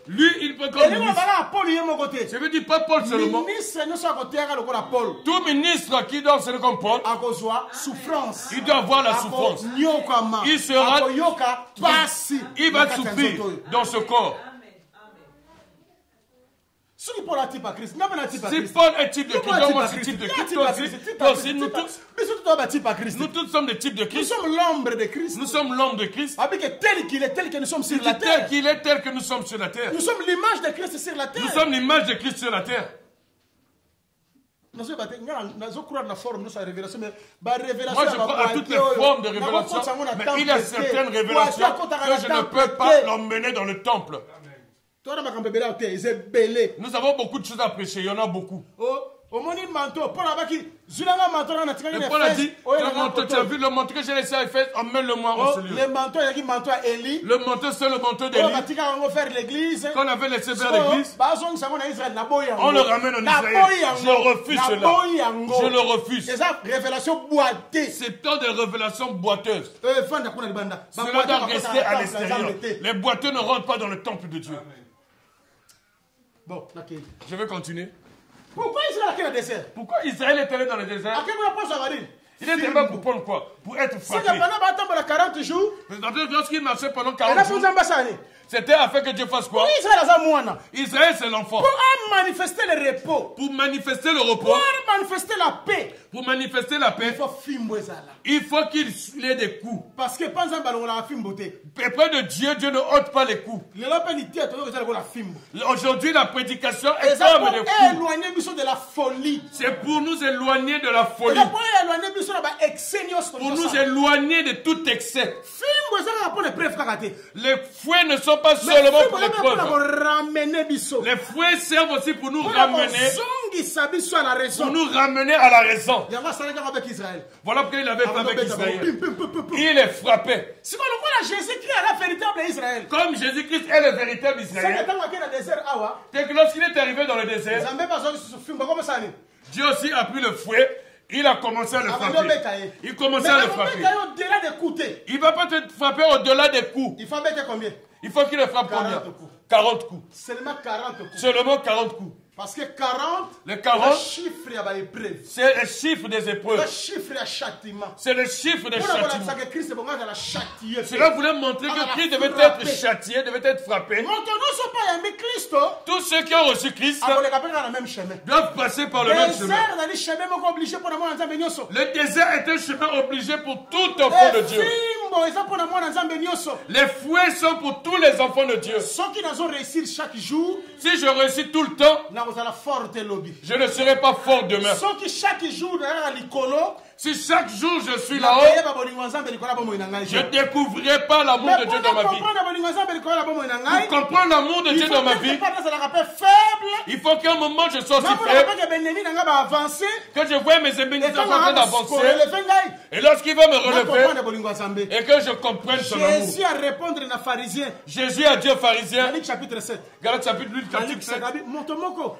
Lui, il peut comme ministre. Je veux dire pas Paul seulement. Tout ministre qui doit se comme Paul, il doit avoir la souffrance. Il sera, il va souffrir dans ce corps. Si Paul est type de Christ, moi je suis type de Christ, toi aussi, nous tous sommes des types de Christ. Nous sommes l'ombre de Christ. Nous sommes l'ombre de Christ. Tel qu'il est, tel que nous sommes sur la terre. Tel qu'il est, tel que nous sommes sur la terre. Nous sommes l'image de Christ sur la terre. Nous sommes l'image de Christ sur la terre. Moi je crois à toutes les formes de révélation, mais il y a certaines révélations que je ne peux pas l'emmener dans le temple. Nous avons beaucoup de choses à prêcher, il y en a beaucoup. Et Paul a dit, tu as vu le manteau que j'ai laissé à Éphèse, emmène-le-moi en ce lieu. Le manteau c'est le manteau d'Élie qu'on avait laissé vers l'église. On le ramène en Israël. Je refuse cela. Je le refuse. C'est tant de révélations boiteuses. Cela doit rester à l'extérieur. Les boiteux ne rentrent pas dans le temple de Dieu. Bon, je vais continuer. Pourquoi Israël est dans le désert? Pourquoi Israël est allé dans le désert? Il est allé pour prendre quoi? Pour être frappé. Lorsqu'il marchait pendant 40 jours, c'était afin que Dieu fasse quoi? Israël c'est l'enfant. Pour manifester le repos. Pour manifester le repos. Pour manifester la paix. Pour manifester la paix. Il faut qu'il ait des coups. Parce que près de Dieu, Dieu ne ôte pas les coups. Aujourd'hui, la prédication est comme des coups. de la folie. C'est pour nous éloigner de la folie. Pour nous éloigner de tout excès. Les fouets ne sont pas seulement pour les preuves. Les fouets servent aussi pour nous ramener. Pour nous ramener à la raison. Voilà pourquoi il avait frappé avec Israël. Il est frappé. Comme Jésus-Christ est le véritable Israël. C'est que lorsqu'il est arrivé dans le désert, Dieu aussi a pris le fouet. Il a commencé à le frapper. Il commençait à le frapper. Il ne va pas te frapper au-delà des coups. Il faut mettre combien? Il faut qu'il le frappe combien? 40 coups. Seulement 40 coups. Seulement 40 coups. Parce que 40, le 40, chiffre à l'épreuve. c'est le chiffre des épreuves. Le chiffre à châtiment. C'est le chiffre des châtiments. Cela Cela voulait montrer que Christ devait être châtié, devait être frappé. Tous ceux qui ont reçu Christ doivent passer par le même chemin. Le désert est un chemin obligé pour tout enfant de Dieu. Les fouets sont pour tous les enfants de Dieu. Si je réussis tout le temps, je ne serai pas fort demain. Si chaque jour je suis là-haut, je ne découvrirai pas l'amour de Dieu dans ma vie. Pour comprendre l'amour de Dieu dans ma vie, il faut qu'à un moment je sois si faible, que je vois mes ennemis en train d'avancer, et lorsqu'il va me relever, et que je comprenne son amour. Jésus a dit aux pharisiens, Galates chapitre 8, chapitre 7,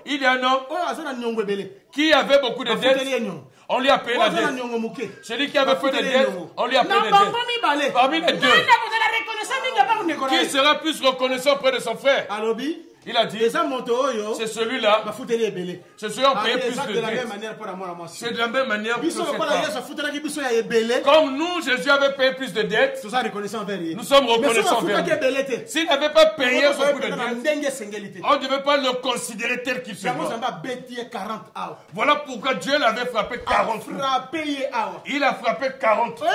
il y a un homme qui avait beaucoup de dettes. On lui a payé la dette. Celui qui avait fait des dettes, on lui a payé des dettes. Parmi les deux, qui sera plus reconnaissant auprès de son frère? Il a dit, c'est celui-là. C'est celui-là qui a payé plus de dettes. C'est de la même manière que cette femme. Comme nous, Jésus avait payé plus de dettes, nous sommes reconnaissants envers lui. S'il n'avait pas payé beaucoup de dettes, on ne devait pas le considérer tel qu'il se voit. Voilà pourquoi Dieu l'avait frappé 40 fois. Il a frappé 40 fois.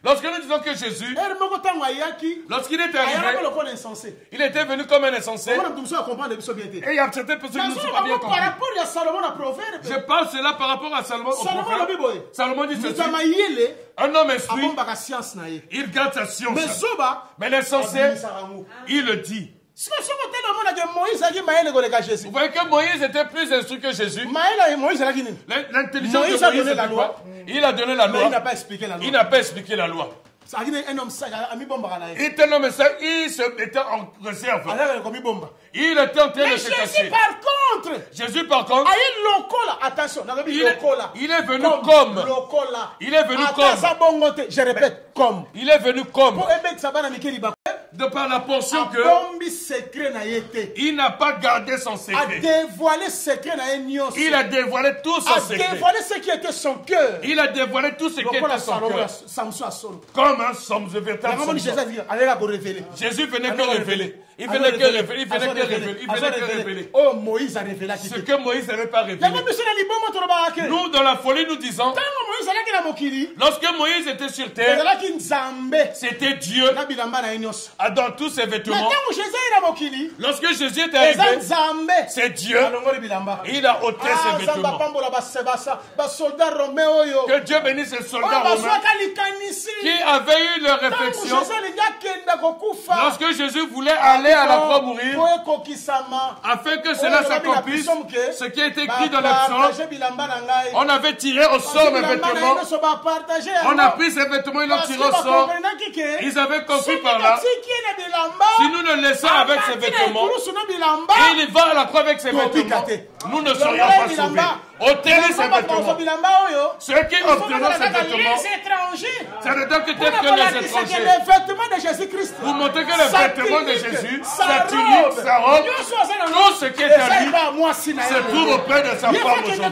Lorsque nous disons que Jésus, lorsqu'il est arrivé, il était venu comme un insensé. Et il y a certaines personnes qui ne sont pas bien compris. Je parle cela par rapport à Salomon. Salomon dit ceci. Un homme instruit, il garde sa science. Mais l'insensé, il le dit. Vous voyez que Moïse était plus instruit que Jésus. L'intelligence de Moïse, c'était quoi? Il a donné la loi. Il n'a pas expliqué la loi. Il était un homme ça, il se mettait en réserve. Il était en train de se cacher. Jésus par contre, il est venu comme. Il est venu comme. Je répète, comme. Il est venu comme. De par la portion que il n'a pas gardé son secret. Il a dévoilé tout son secret. Il a dévoilé tout ce qui était son cœur. Comme un somme de véritable. Jésus venait que révéler. Il venait que révéler. Il venait que révéler. Il venait que révéler. Oh, Moïse a révélé. Ce que Moïse n'avait pas révélé. Nous, dans la folie, nous disons, lorsque Moïse était sur terre, c'était Dieu dans tous ses vêtements. Lorsque Jésus est arrivé, c'est Dieu. Il a ôté ses vêtements. Que Dieu bénisse ces soldats romains qui avaient eu leur réflexion. Lorsque Jésus voulait aller à la croix mourir, afin que cela s'accomplisse, ce qui est écrit dans le psaume, on avait tiré au sort mes vêtements. On a pris ces vêtements et l'ont tiré au sort. Ils avaient compris par là, si nous le laissons avec ses vêtements, et il va à la croix avec ses vêtements, nous ne serions pas sauvés. Ôtez-les ses vêtements. Ceux qui obtiennent ces vêtements, ça ne donne que tel que les étrangers. Vous montrez que les vêtements de Jésus, sa tunique, sa robe, tout ce qui est à lui, se trouve auprès de sa femme aujourd'hui.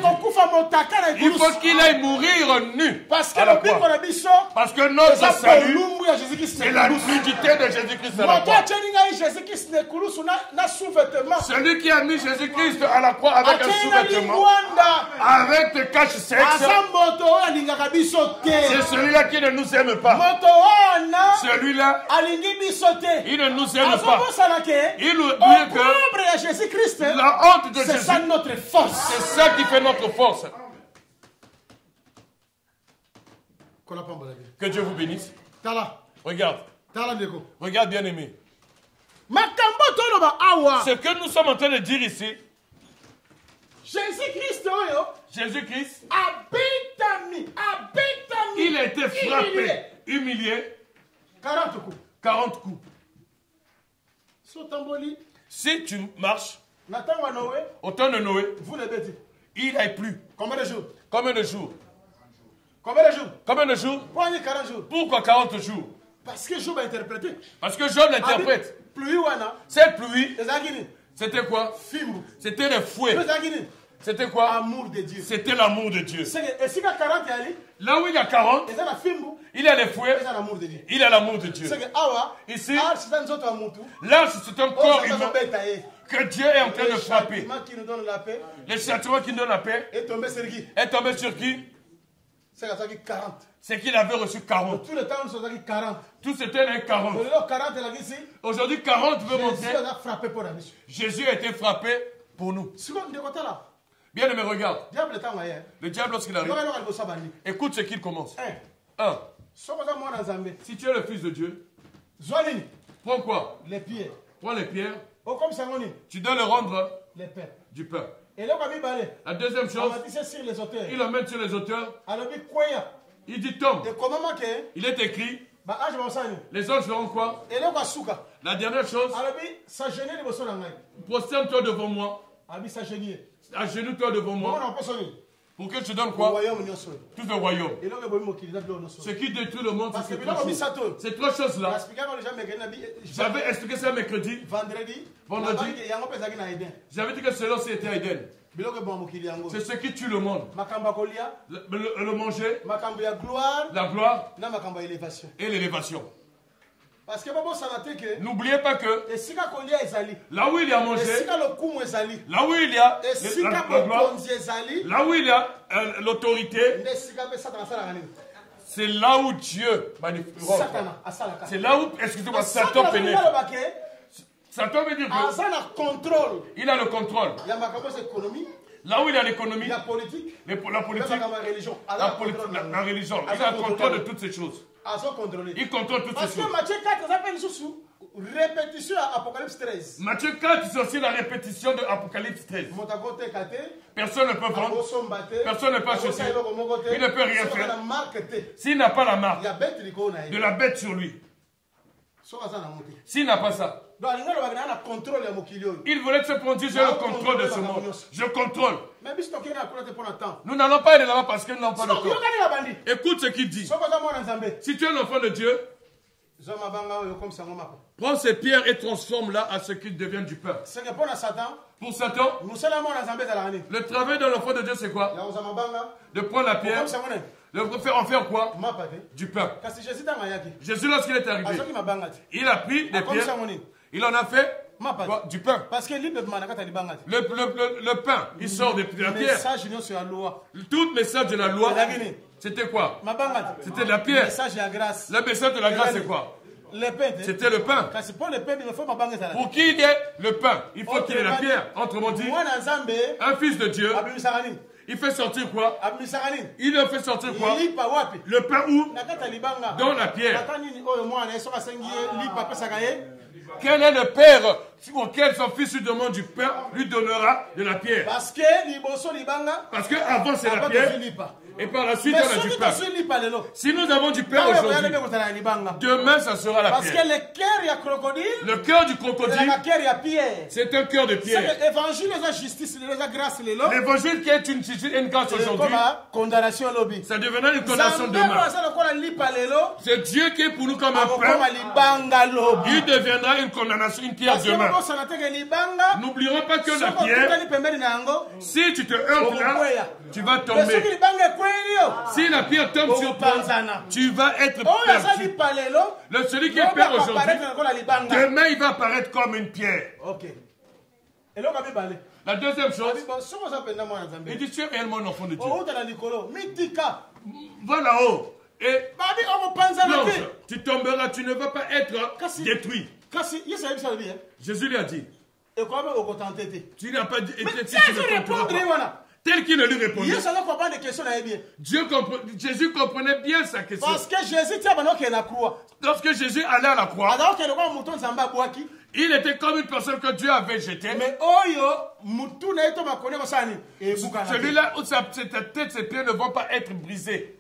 Il faut qu'il aille mourir nu à la croix. Parce que notre salut, c'est la nudité de Jésus-Christ à la croix. Celui qui a mis Jésus-Christ à la croix avec un sous-vêtement, avec des caches-sexes, c'est celui-là qui ne nous aime pas. Celui-là, il ne nous aime pas. Il oublie que la honte de Jésus, c'est ça qui fait notre force. Que Dieu vous bénisse. Regarde. Regarde, bien aimé. Ce que nous sommes en train de dire ici, Jésus-Christ, il a été frappé, humilié, 40 coups. Si tu marches au temps de Noé, il n'a plu. Combien de jours? Combien de jours? Combien de jours? Pourquoi 40 jours? Parce que Job a interprété. Parce que Job l'interprète. Cette pluie, C'était quoi? Fimbu. C'était les fouets. Ezakini. C'était quoi? Amour de Dieu. C'était l'amour de Dieu. C'est que si 40 yali, Là où il y a 40, ezana fimbu, il y a les fouets, ezana amour de Dieu. il y a l'amour de Dieu. C'est que awa, Ici, c'est un autre amour tout. là, c'est un corps Oh, humain betaye. que Dieu est en train de Le frapper. châtiment qui nous donne la paix Le châtiment qui donne la paix est tombé sur qui? est tombé sur qui? C'est que 40. C'est qu'il avait reçu 40. Tout le temps, nous sommes 40. Tout c'était les 40. Le 40 est là ici. Aujourd'hui, 40 veut Jésus montrer. a frappé pour la mission. Jésus a été frappé pour nous. Si on est de côté là, Bien aimé, regarde. diable est en moyen. Le diable, lorsqu'il arrive, écoute ce qu'il commence. 1. Si tu es le fils de Dieu, prends quoi? Les pierres. Prends les pierres. Oh, comme ça, on est. Tu dois le rendre Les pères. du pain. Et là, on va La deuxième chose, sur les auteurs. il l'emmène sur les auteurs. Alors, quoi? Il dit tombe. Et comment Il est écrit, bah, je vais enseigner. les anges feront quoi? Et là, on va souka. La dernière chose, Alors, ça gêne les bosses en anglais. prosterne-toi devant moi. Ah, ça gêne. Agenouille-toi devant Comment moi. on peut sonner? Pour que je te donne Au quoi? royaume, on est Tout le royaume. Et là, on va moquer les autres. Ce qui détruit le monde, Parce c'est que ces là, trois on dit choses. ça tout. Ces trois choses-là. J'avais expliqué ça mercredi. Vendredi. J'avais dit que cela c'était à Eden. C'est ce qui tue le monde. Le manger, la gloire et l'élévation. Parce que n'oubliez pas que là où il y a mangé, là où il y a la gloire, là où il y a l'autorité, c'est là où Dieu manifeste. C'est là où, excusez-moi, Satan pénètre. Satan veut dire qu'il a le contrôle. Là où il y a l'économie, la politique, la religion, il a le contrôle de toutes ces choses. Il contrôle toutes ces choses. Matthieu 4, ça s'appelle sous répétition à Apocalypse 13. Matthieu 4, c'est aussi la répétition de Apocalypse 13. Personne ne peut vendre, personne ne peut acheter, il ne peut rien faire. S'il n'a pas la marque de la bête sur lui, s'il n'a pas ça, il voulait se prendre sur le contrôle de ce monde. Je contrôle. Nous n'allons pas aller là-bas parce que nous n'avons pas de temps. Écoute ce qu'il dit. Si tu es l'enfant de Dieu, prends ces pierres et transforme-la à ce qu'il devienne du pain. Pour Satan, le travail de l'enfant de Dieu, c'est quoi? De prendre la pierre, de en faire quoi? Du pain. Jésus, lorsqu'il est arrivé, il a pris des pierres, il en a fait quoi? Du pain. Parce que le pain, il sort de la pierre. Tout message de la loi, c'était quoi? C'était de la pierre. Le message de la grâce, c'est quoi? C'était le pain. Pour qu'il y ait le pain, il faut qu'il y ait la pierre. Autrement dit, un fils de Dieu, il fait sortir quoi? Il fait sortir quoi? Le pain où? Dans la pierre. Quel est le père auquel son fils lui demande du pain, lui donnera de la pierre? Parce que avant c'est la pierre. Et par la suite, on a du pain. Si nous avons du pain aujourd'hui, demain, ça sera la pierre. Parce que le cœur du crocodile, c'est un cœur de pierre. L'évangile qui est une justice et une grâce aujourd'hui, ça deviendra une condamnation demain. C'est Dieu qui est pour nous comme un pain. Il deviendra une condamnation, une pierre demain. N'oublions pas que la pierre, si tu te heurtes là, tu vas tomber. Si la pierre tombe sur toi, tu vas être perdu. Celui qui est père aujourd'hui, demain il va apparaître comme une pierre. La deuxième chose, il dit tu es réellement un enfant de Dieu. Va là-haut. Et l'ange, tu tomberas, tu ne vas pas être détruit. Jésus lui a dit. Tu n'as pas dit. Tel qu'il ne lui répondait. Jésus comprenait bien sa question. Parce que Jésus lorsque Jésus allait à la croix, il était comme une personne que Dieu avait jetée. Celui-là où sa tête, ses pieds ne vont pas être brisés.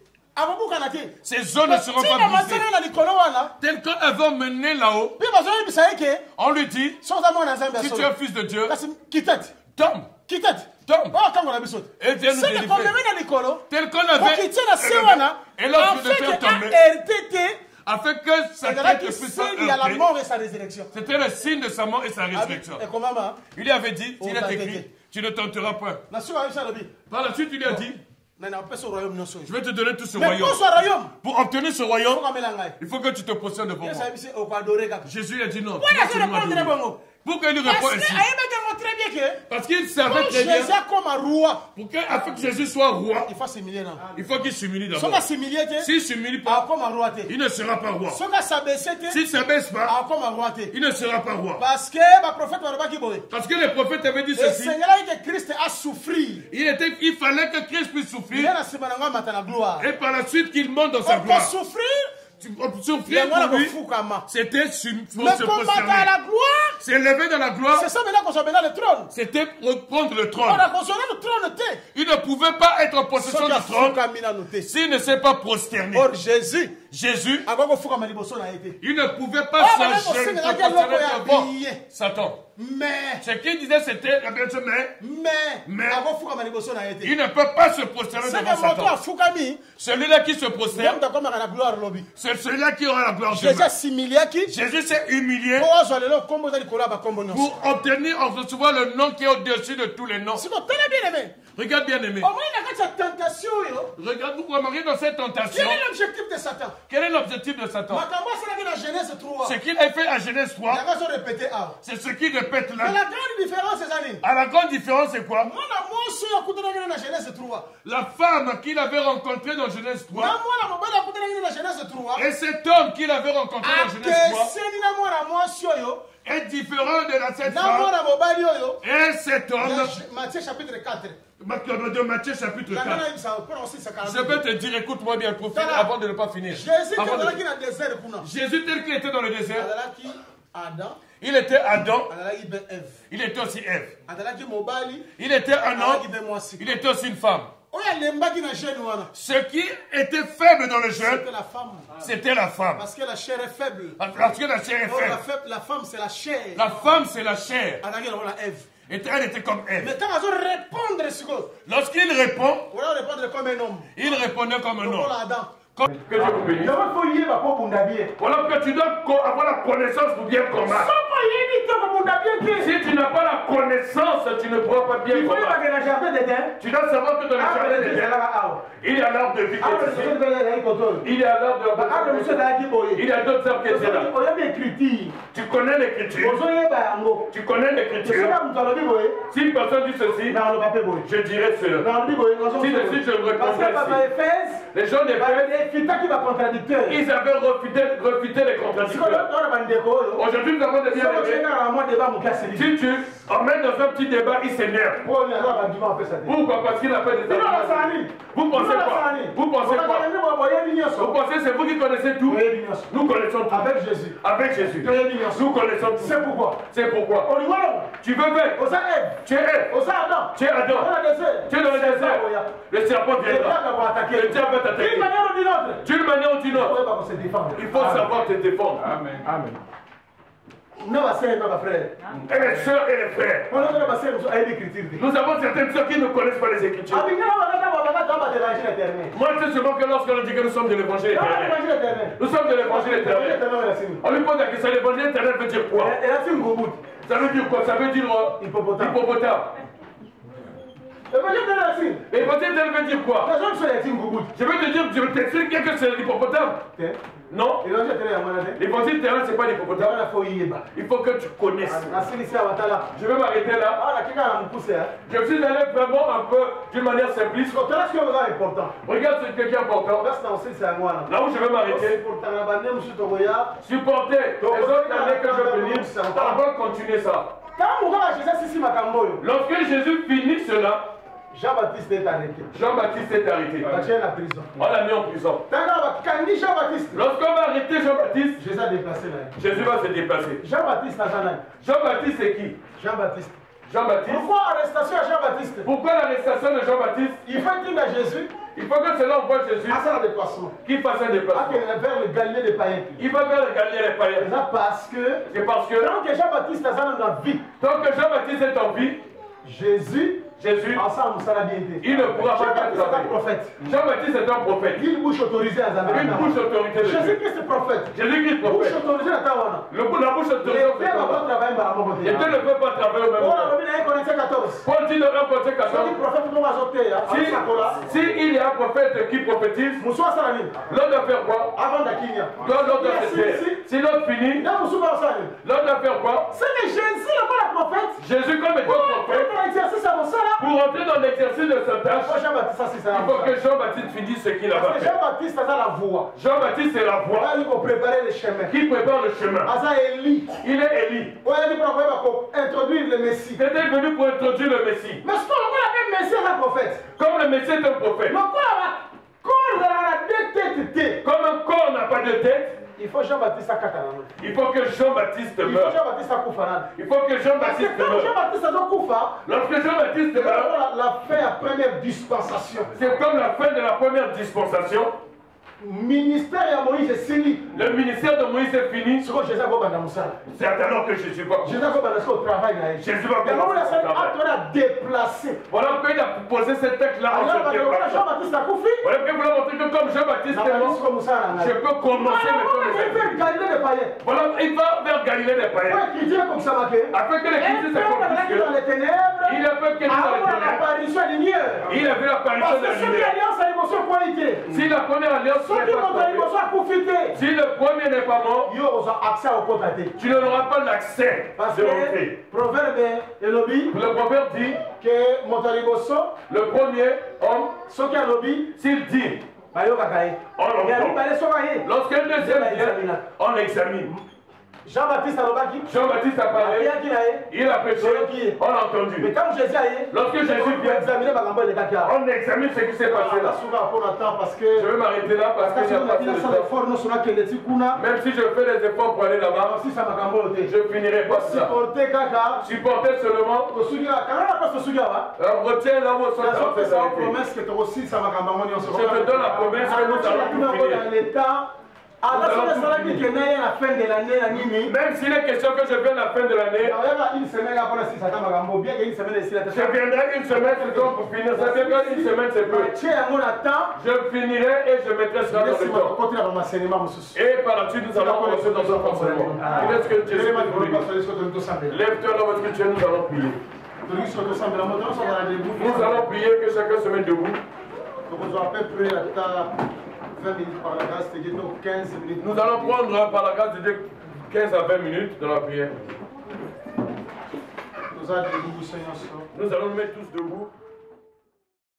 Ces os ne seront pas brisés. Tel qu'elles vont mener là-haut, on lui dit, si tu es fils de Dieu, tombe. Tombe. Et viens nous délivrer. Tel qu'on avait. Et lorsque de faire tomber, afin que sa Et dans la tête qui puisse signe, il y a la heurter. mort et sa résurrection. C'était le signe de sa mort et sa résurrection. Et comment va? Il lui avait dit, il Oh, a écrit, tu ne tenteras point. Par la suite, il lui a dit, je vais te donner tout ce royaume. Pour obtenir ce royaume, il faut que tu te possèdes devant moi. Jésus lui a dit non. Pourquoi il lui répond ainsi? Parce qu'il savait très bien, afin que Jésus soit roi, il faut qu'il s'humilie d'abord. S'il ne s'humilie pas, il ne sera pas roi. S'il ne s'abaisse pas, il ne sera pas roi. Parce que le prophète avait dit ceci. Il fallait que Christ puisse souffrir et par la suite qu'il monte dans sa gloire. Souffrir pour lui, c'était se prosterner. S'élever dans la gloire, c'était reprendre le trône. Il ne pouvait pas être en possession du trône s'il ne s'est pas prosterné. Or Jésus, il ne pouvait pas se prosterner devant Satan. Mais Ce qu'il disait, c'était mais il ne peut pas se prosterner devant Satan. Celui-là qui se prosterne, c'est celui-là qui aura la gloire de Dieu. Jésus s'est humilié pour obtenir, en recevoir le nom qui est au-dessus de tous les noms. Regarde bien aimé. Regarde, vous remarquez dans cette tentation. Quel est l'objectif de Satan? Quel est l'objectif de Satan? Ce qu'il a fait à Genèse 3, c'est ce qu'il répète là. À la grande différence, c'est quoi? La femme qu'il avait rencontrée dans Genèse 3 et cet homme qu'il avait rencontré dans Genèse 3 est différent de cette femme et cet homme de Matthieu chapitre 4. Je vais te dire, écoute-moi bien, prophète, avant de ne pas finir. Jésus tel qu'il était dans le désert, il était Adam, il était aussi Ève. Il était un homme, il était aussi une femme. Ce qui était faible dans le jeûne, c'était la femme. Parce que la chair est faible. Parce que la chair est faible. La femme, c'est la chair. La femme, c'est la chair. Et elle était comme Ève. Mais quand on répond, lorsqu'il répond, il répondait comme un homme. Que Dieu vous bénisse. Voilà pourquoi tu dois avoir la connaissance pour bien combattre. Si tu n'as pas la connaissance, tu ne pourras pas bien combattre. Tu dois savoir que dans le jardin d'Éden, il y a l'arbre de vie qui est ici. Il y a l'arbre de il y a d'autres arbres qui étaient là. Tu connais l'écriture. Tu connais l'écriture. Si une personne dit ceci, je dirais cela. Si je répondrais ici. Les gens d'Éphèse, ils avaient refusé les contradicteurs. Aujourd'hui, nous avons des bien-aimés. Si tu emmènes dans un petit débat, il s'énerve. Pourquoi? Parce qu'il a fait des arguments. Vous pensez quoi? Vous pensez quoi? Vous pensez que c'est vous qui connaissez tout? Nous connaissons tout. Avec Jésus. Avec Jésus. Nous connaissons tout. C'est pourquoi? C'est pourquoi? Tu veux faire? Tu es Ève. Tu es Adam. Tu es dans le désert. Le serpent viendra. Le diable va t'attaquer. D'une manière ou d'une autre. Il faut savoir te défendre. Amen. Amen. Et les soeurs et les frères. Nous avons certaines soeurs qui ne connaissent pas les Écritures. Moi, je sais seulement que lorsqu'on dit que nous sommes de l'évangile éternel. Nous sommes de l'évangile éternel. On lui pose la question, l'évangile éternel veut dire quoi? Ça veut dire quoi? Ça veut dire hippopotame. L'évangile éternel veut dire quoi? Je veux te dire, je t'explique que c'est l'hippopotame. Non. L'évangile éternel, ce n'est pas l'hippopotame. Il faut que tu connaisses. Je vais m'arrêter là. Je suis allé vraiment un peu d'une manière simpliste. Regarde ce qui est important. Là où je vais m'arrêter. Supporter les autres années que je vais venir. On va continuer ça. Lorsque Jésus finit cela, Jean-Baptiste est arrêté. Jean-Baptiste est arrêté. On l'a mis en prison. Lorsqu'on va arrêter Jean-Baptiste, Jésus va se déplacer. Jean-Baptiste c'est qui? Jean-Baptiste. Pourquoi arrestation à Jean-Baptiste? Pourquoi l'arrestation de Jean-Baptiste? Il faut qu'il à Jésus. Il faut que cela envoie Jésus. Qu'il fasse un déplacement. Vers le Galilée des païens. Il va vers le Galilée des païens. C'est parce que tant que Jean-Baptiste est en vie, tant que Jean-Baptiste est en vie, Jésus Jésus, il ne pourra pas bien travailler. Jean-Baptiste est un prophète. Une bouche autorisée à Zambé. Une bouche autorisée de Dieu. Jésus-Christ est prophète. Jésus-Christ est Bouche prophète. autorisée à Tawana. La bouche autorisée Et au Dieu va pas travailler par rapport au Et Dieu ne peut pas travailler au même Oh, temps. la Bible est Corinthiens 14. Paul dit dans 1 Corinthiens Si 14, prophète nous va sauter, si il y a un prophète qui prophétise, Moussoua Salami. l'autre doit faire quoi? Avant d'Akinia. L'autre doit se taire. Si l'autre finit, Dans Moussoua Salami. l'autre doit faire quoi? C'est que Jésus n'est pas la prophète. Jésus comme étant prophète, Pour l'exercice à Moussala. pour entrer dans l'exercice de sa tâche, Jean-Baptiste, ça c'est ça. il faut que Jean-Baptiste finisse ce qu'il a Parce que fait. Jean-Baptiste, ça la voix. Jean-Baptiste c'est la voix Là, il faut préparer le chemin. qui prépare le chemin. Asa Élie. Il est Élie. Ouais, il dit pour introduire le Messie. Il était venu pour introduire le Messie. Mais ce qu'on appelle Messie, c'est un prophète. Comme le Messie est un prophète, Mais quoi, quand la deux têtes, comme un corps n'a pas de tête, il faut Jean-Baptiste à Katarana. il faut que Jean-Baptiste Il faut meure. Jean-Baptiste à Koufana. Il faut que Parce que Jean-Baptiste quand meure. Jean-Baptiste à Koufa, Lorsque Jean-Baptiste c'est meurt, la fin de la première dispensation. c'est comme la fin de la première dispensation. Ministère à Moïse est fini. Le ministère de Moïse est fini. Ce que Jésus a dit dans Moussa. C'est alors que Jésus va. Jésus a dit au travail. Jésus va Et commencer son travail. a déplacé. Voilà pourquoi il a posé cet texte-là en Alors, se déplaçant. Jean-Baptiste a Koufi. Voilà pourquoi il voulait montrer que comme Jean-Baptiste est mort, je peux commencer maintenant les activités. Galilée des païens. Voilà, il va vers Galilée des païens. Pour critiquer comme ça, marqué. Afin que les critiques s'accomplissent. Dans les ténèbres. Il a fait quelque chose dans les ténèbres. L'apparition de lumière. Il a vu l'apparition Parce de que la ceux qui lumière. alliance à l'émotion qualité. Si la première alliance Ceux n'est qui pas montrent à tombée, l'émotion à profiter. si le premier n'est pas mort, Ils ont accès au compte à thé. tu n'auras pas l'accès Parce de rentrer. que proverbe et lobby Le proverbe dit, que Montaliboso, le premier homme, ceux qui a lobby, s'il dit, Bayo Kakaï. on Et à lui, l'entend. Bayo Sokaï. Lorsqu'un deuxième vient, on examine. Jean-Baptiste Alobaki. Jean-Baptiste a parlé, il a prêché, on l'a Mais entendu. quand Jésus est, Lorsque Jésus vient, examiner Bagambo et les Kaka. on examine ce qui s'est passé là. Parce que Je vais m'arrêter là parce que j'ai pas assez de temps. Même si je fais des efforts pour aller là-bas, je finirai pas ça. Supporter seulement, retiens là où sont les autorités. Je te donne la promesse que nous allons tout finir. Même s'il est question que je vienne à la fin de l'année, je viendrai une semaine c'est comme pour finir. Ça vient une semaine c'est peu. Je finirai et je mettrai cela dans le temps. Et par la suite nous allons commencer dans un enseignement. Est-ce que Jésus m'a dit? Lève-toi dans votre Dieu, nous allons prier. Nous allons prier que chacun se mette debout. Nous allons prendre par la grâce de Dieu 15 à 20 minutes dans la prière. Nous allons nous mettre tous debout.